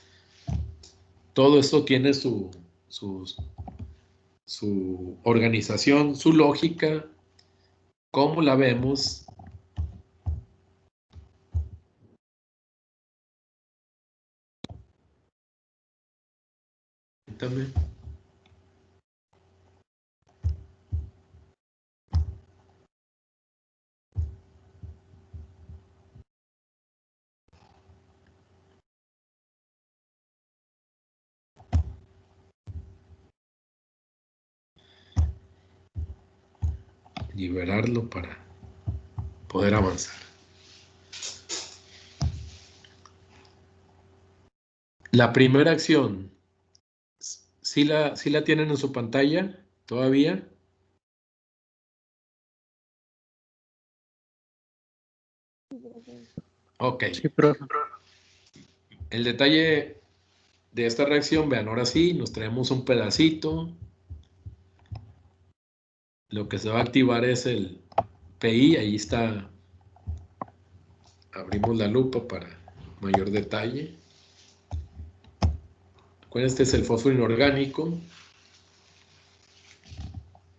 [SPEAKER 1] todo esto tiene su organización, su lógica, como la vemos Permítame. Liberarlo para poder avanzar. La primera acción, ¿sí la tienen en su pantalla todavía? Ok.
[SPEAKER 2] Sí, profe.
[SPEAKER 1] El detalle de esta reacción, vean, ahora sí, nos traemos un pedacito. Lo que se va a activar es el PI, ahí está. Abrimos la lupa para mayor detalle. Este es el fósforo inorgánico.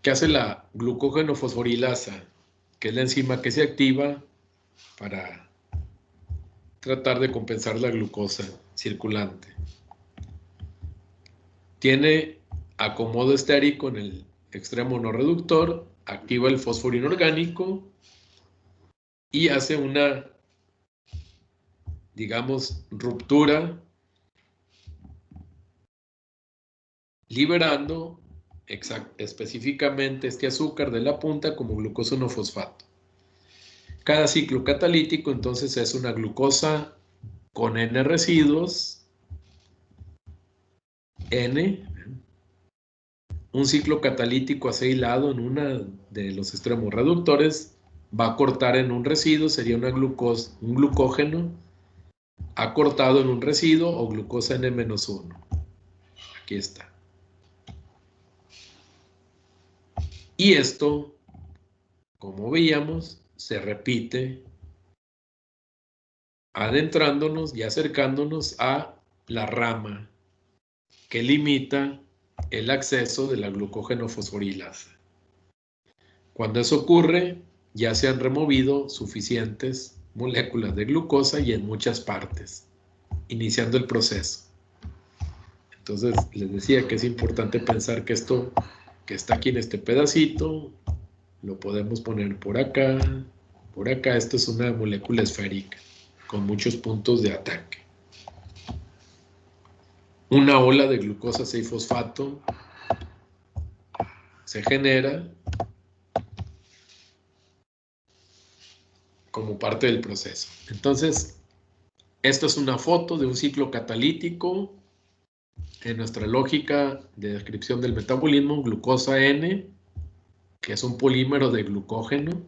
[SPEAKER 1] ¿Qué hace la glucógeno fosforilasa? Que es la enzima que se activa para tratar de compensar la glucosa circulante. Tiene acomodo estérico en el extremo no reductor, activa el fósforo inorgánico y hace una, digamos, ruptura, liberando específicamente este azúcar de la punta como glucosa 1-fosfato. Cada ciclo catalítico entonces es una glucosa con N residuos, N, un ciclo catalítico acetylado en una de los extremos reductores va a cortar en un residuo, sería una glucosa, un glucógeno acortado en un residuo o glucosa N-1. Aquí está. Y esto, como veíamos, se repite adentrándonos y acercándonos a la rama que limita el acceso de la glucógeno fosforilasa. Cuando eso ocurre, ya se han removido suficientes moléculas de glucosa y en muchas partes, iniciando el proceso. Entonces, les decía que es importante pensar que esto que está aquí en este pedacito, lo podemos poner por acá, por acá. Esto es una molécula esférica con muchos puntos de ataque. Una ola de glucosa 6-fosfato se genera como parte del proceso. Entonces, esto es una foto de un ciclo catalítico en nuestra lógica de descripción del metabolismo, glucosa N, que es un polímero de glucógeno.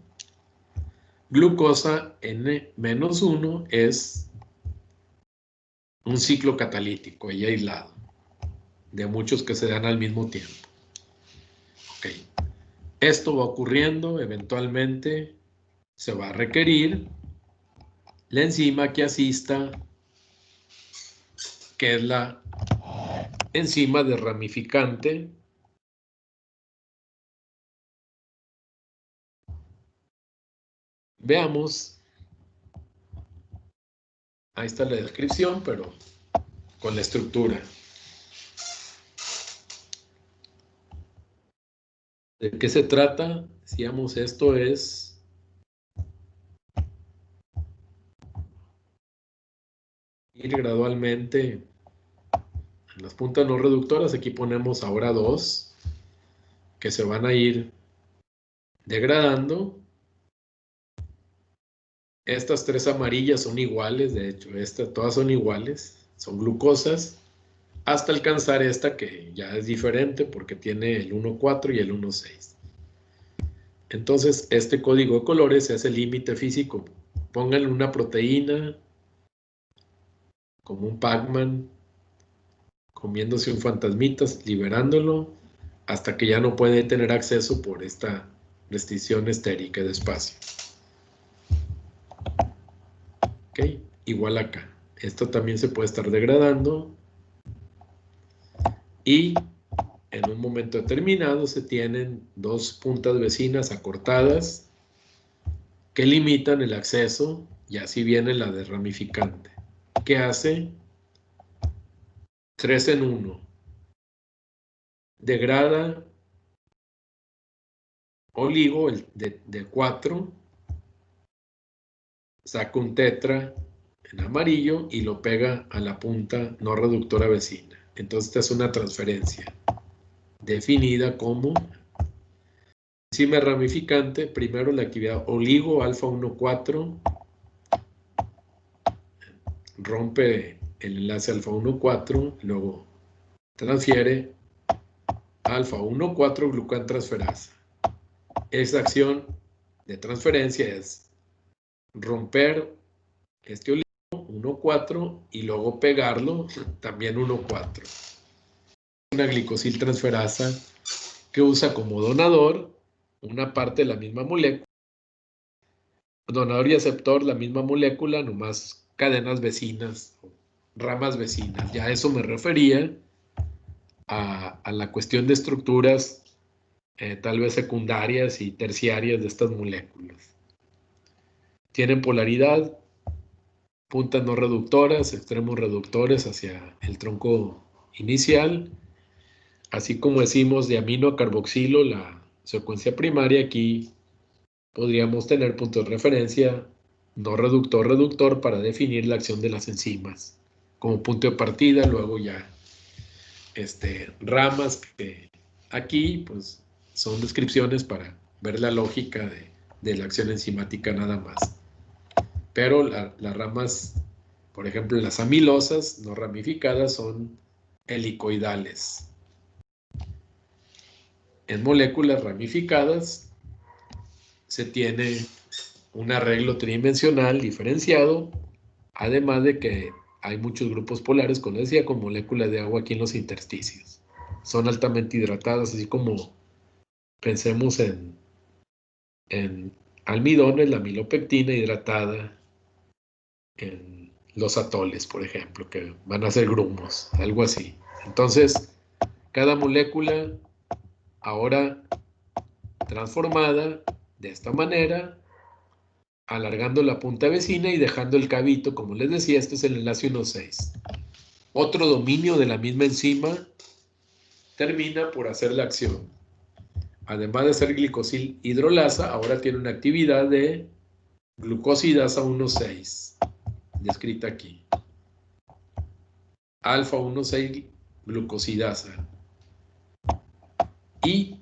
[SPEAKER 1] Glucosa N-1 es un ciclo catalítico y aislado, de muchos que se dan al mismo tiempo. Okay. Esto va ocurriendo, eventualmente se va a requerir la enzima que asista, que es la enzima desramificante Veamos, ahí está la descripción, pero con la estructura. ¿De qué se trata? Decíamos, esto es ir gradualmente en las puntas no reductoras. Aquí ponemos ahora 2 que se van a ir degradando. Estas 3 amarillas son iguales, de hecho, todas son iguales, son glucosas, hasta alcanzar esta que ya es diferente porque tiene el 1,4 y el 1,6. Entonces, este código de colores es el límite físico. Pónganle una proteína, como un Pac-Man, comiéndose un fantasmitas, liberándolo, hasta que ya no puede tener acceso por esta restricción estérica de espacio. ¿Ok? Igual acá. Esto también se puede estar degradando. Y en un momento determinado se tienen 2 puntas vecinas acortadas que limitan el acceso, y así viene la desramificante, que hace 3 en 1. degrada oligo de 4, saca un tetra en amarillo y lo pega a la punta no reductora vecina. Entonces esta es una transferencia definida como enzima ramificante, primero la actividad oligo alfa 1,4, rompe el enlace alfa 1,4, luego transfiere alfa 1,4 glucantransferasa. Esa acción de transferencia es romper este oligo 1,4 y luego pegarlo también 1,4. Una glicosiltransferasa que usa como donador una parte de la misma molécula. Donador y aceptor, la misma molécula, nomás cadenas vecinas, ramas vecinas. Ya a eso me refería a la cuestión de estructuras tal vez secundarias y terciarias de estas moléculas. Tienen polaridad, puntas no reductoras, extremos reductores hacia el tronco inicial, así como decimos de amino a carboxilo, la secuencia primaria. Aquí podríamos tener puntos de referencia no reductor para definir la acción de las enzimas como punto de partida, luego ya ramas que aquí pues son descripciones para ver la lógica de la acción enzimática nada más. Pero las ramas, por ejemplo, las amilosas no ramificadas son helicoidales. En moléculas ramificadas se tiene un arreglo tridimensional diferenciado, además de que hay muchos grupos polares, como decía, con moléculas de agua aquí en los intersticios. Son altamente hidratadas, así como pensemos en almidones, la amilopectina hidratada en los atoles, por ejemplo, que van a ser grumos, algo así. Entonces, cada molécula ahora transformada de esta manera, alargando la punta vecina y dejando el cabito, como les decía, este es el enlace 1,6. Otro dominio de la misma enzima termina por hacer la acción. Además de ser glicosil hidrolasa, ahora tiene una actividad de glucosidasa 1,6, descrita aquí. Alfa 1,6 glucosidasa. Y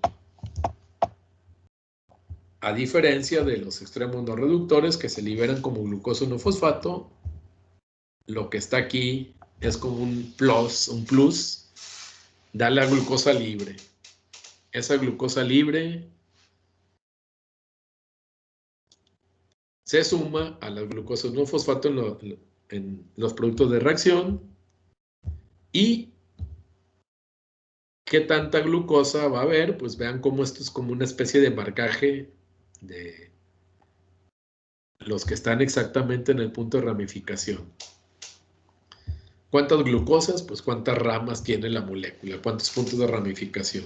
[SPEAKER 1] a diferencia de los extremos no reductores que se liberan como glucosa 1-fosfato, lo que está aquí es como un plus, da la glucosa libre. Esa glucosa libre se suma a la glucosa 1-fosfato en los productos de reacción. ¿Y qué tanta glucosa va a haber? Pues vean cómo esto es como una especie de marcaje de los que están exactamente en el punto de ramificación. ¿Cuántas glucosas? Pues cuántas ramas tiene la molécula, cuántos puntos de ramificación.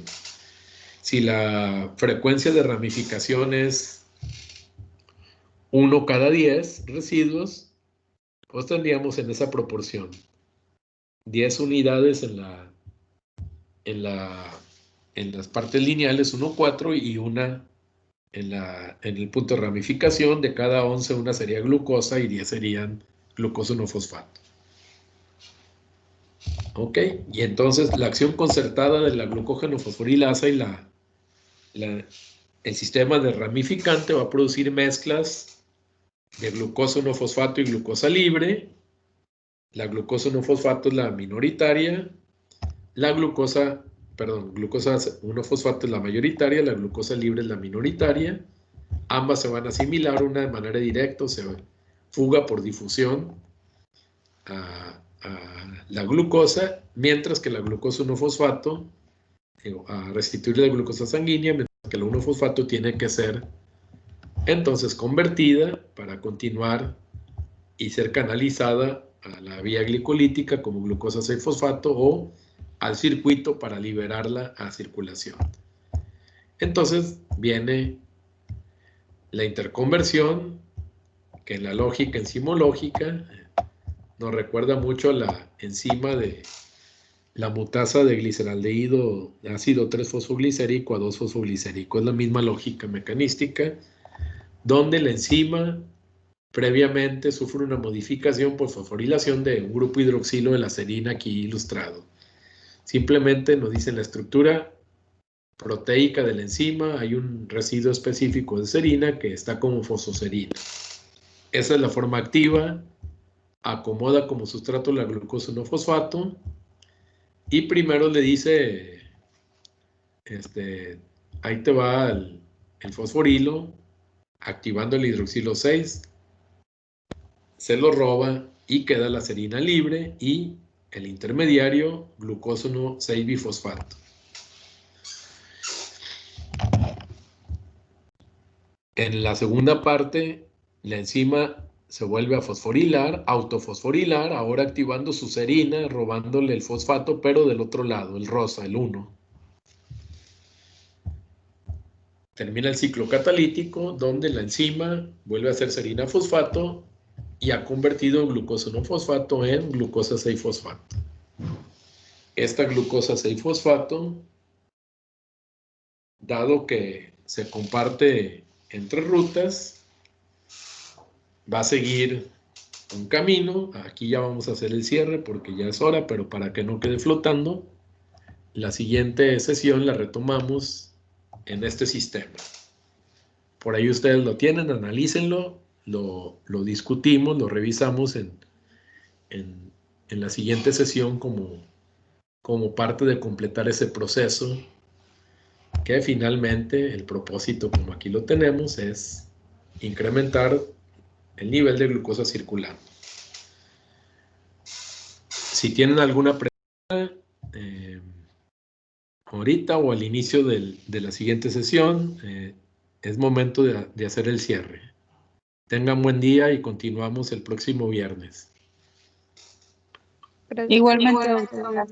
[SPEAKER 1] Si la frecuencia de ramificación es 1 cada 10 residuos, pues tendríamos en esa proporción 10 unidades en las partes lineales, 1,4 y una en el punto de ramificación. De cada 11, una sería glucosa y 10 serían glucosa 1-fosfato. ¿Ok? Y entonces la acción concertada de la glucógeno-fosforilasa y el sistema de ramificante va a producir mezclas de glucosa 1-fosfato y glucosa libre. La glucosa 1-fosfato es la minoritaria. La glucosa 1-fosfato es la mayoritaria, la glucosa libre es la minoritaria. Ambas se van a asimilar, una de manera directa, se fuga por difusión a la glucosa, mientras que la glucosa 1-fosfato, a restituir la glucosa sanguínea, mientras que el 1-fosfato tiene que ser entonces convertida para continuar y ser canalizada a la vía glicolítica como glucosa 6-fosfato o al circuito para liberarla a circulación. Entonces viene la interconversión, que en la lógica enzimológica nos recuerda mucho la enzima de la mutasa de gliceraldehído de ácido 3-fosfoglicérico a 2-fosfoglicérico. Es la misma lógica mecanística, donde la enzima previamente sufre una modificación por fosforilación de un grupo hidroxilo de la serina aquí ilustrado. Simplemente nos dicen la estructura proteica de la enzima, hay un residuo específico de serina que está como fosfoserina. Esa es la forma activa, acomoda como sustrato la glucosa 1-fosfato y primero le dice, ahí te va el fosforilo, activando el hidroxilo 6, se lo roba y queda la serina libre y el intermediario, glucosa 1,6-bifosfato. En la segunda parte, la enzima se vuelve a fosforilar, autofosforilar, ahora activando su serina, robándole el fosfato, pero del otro lado, el rosa, el 1. Termina el ciclo catalítico, donde la enzima vuelve a hacer serina fosfato y ha convertido glucosa 1-fosfato en glucosa 6-fosfato. Esta glucosa 6-fosfato, dado que se comparte entre rutas, va a seguir un camino. Aquí ya vamos a hacer el cierre porque ya es hora, pero para que no quede flotando, la siguiente sesión la retomamos en este sistema. Por ahí ustedes lo tienen, analícenlo, lo discutimos, lo revisamos en la siguiente sesión como parte de completar ese proceso, que finalmente el propósito, como aquí lo tenemos, es incrementar el nivel de glucosa circulante. Si tienen alguna pregunta ahorita o al inicio de la siguiente sesión, es momento de hacer el cierre. Tengan buen día y continuamos el próximo viernes.
[SPEAKER 3] Igualmente, doctor.